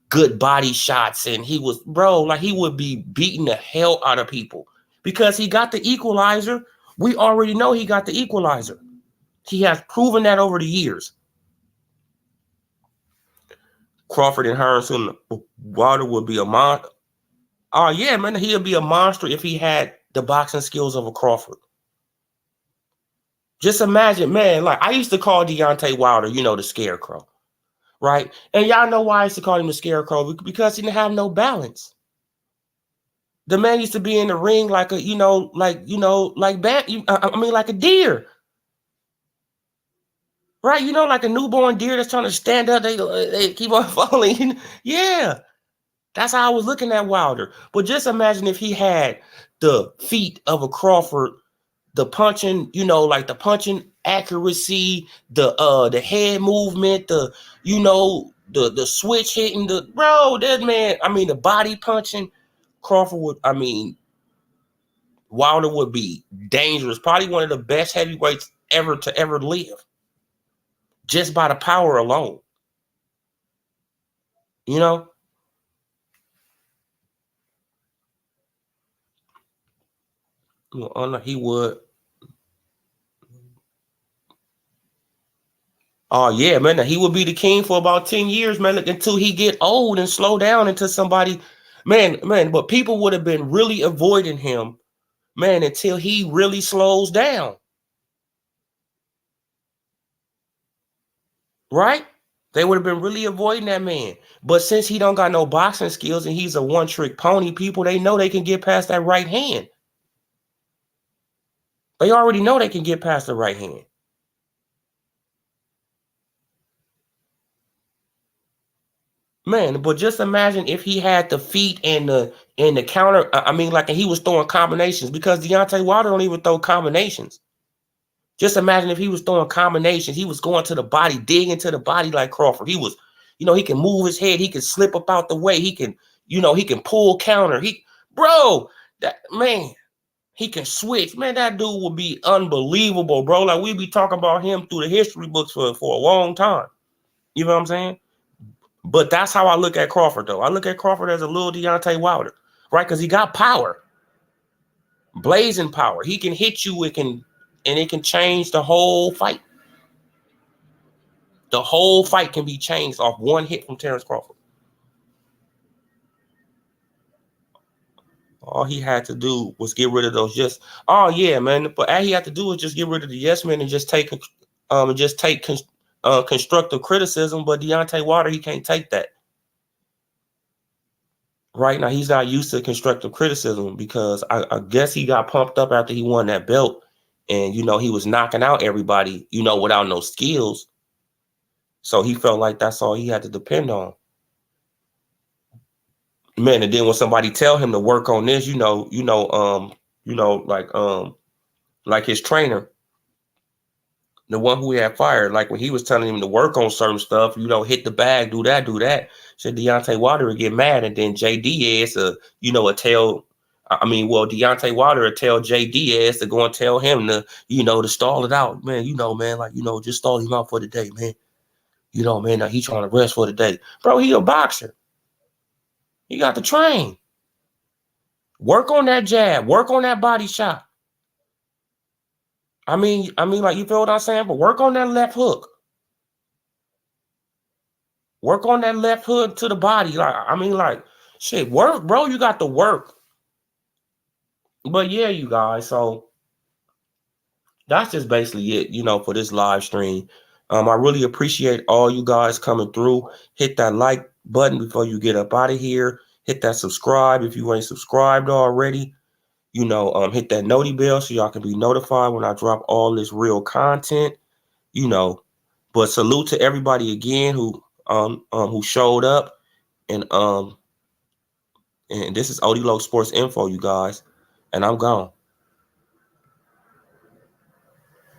good body shots and he was, bro, like he would be beating the hell out of people because he got the equalizer. We already know he got the equalizer. He has proven that over the years. Crawford and Harrison, Wilder would be a monster. Oh, yeah, man, he'd be a monster if he had the boxing skills of a Crawford. Just imagine, man, like I used to call Deontay Wilder, the scarecrow, right? And y'all know why I used to call him the scarecrow, because he didn't have no balance. The man used to be in the ring like a, like a deer. Right, like a newborn deer that's trying to stand up, they keep on falling. Yeah, that's how I was looking at Wilder. But just imagine if he had the feet of a Crawford, the punching, like the punching accuracy, the head movement, the switch hitting, that man, the body punching. Crawford would, Wilder would be dangerous. Probably one of the best heavyweights ever to ever live. Just by the power alone. Well, he would. Oh, yeah, man. He would be the king for about 10 years, man, until he get old and slow down into somebody. Man, but people would have been really avoiding him, man, until he really slows down. Right? They would have been really avoiding that man. But since he don't got no boxing skills and he's a one-trick pony, people, they know they can get past that right hand. They already know they can get past the right hand. Man, but just imagine if he had the feet and the counter. And he was throwing combinations, because Deontay Wilder don't even throw combinations. Just imagine if he was throwing combinations. He was going to the body, digging to the body like Crawford. He was, he can move his head. He can slip up out the way. He can, he can pull counter. That man, he can switch. Man, that dude would be unbelievable, bro. Like we be talking about him through the history books for a long time. You know what I'm saying? But that's how I look at Crawford, though. I look at Crawford as a little Deontay Wilder, right? Because he got power, blazing power. He can hit you, it can change the whole fight. The whole fight can be changed off one hit from Terrence Crawford. All he had to do was get rid of those oh yeah, man. But all he had to do was just get rid of the yes men and just take constructive criticism. But Deontay Wilder, he can't take that. Right now, he's not used to constructive criticism, because I guess he got pumped up after he won that belt, and he was knocking out everybody, without no skills. So he felt like that's all he had to depend on. Man, and then when somebody tell him to work on this, like his trainer, the one who he had fired, like when he was telling him to work on certain stuff, hit the bag, do that. Said Deontay Wilder would get mad, and then J Diaz, Deontay Wilder would tell J Diaz to go and tell him to stall it out, man. Just stall him out for the day, man. You know, man, he trying to rest for the day. Bro, he a boxer. He got to train. Work on that jab. Work on that body shot. I mean, like, you feel what I'm saying? But work on that left hook. Work on that left hook to the body. Like, shit, work, bro. You got to work. But yeah, you guys, so that's just basically it, you know, for this live stream. I really appreciate all you guys coming through. Hit that like button before you get up out of here. Hit that subscribe if you ain't subscribed already. You know, hit that noti bell so y'all can be notified when I drop all this real content. You know, but salute to everybody again who showed up, and this is Odilo Sports Info, you guys, and I'm gone.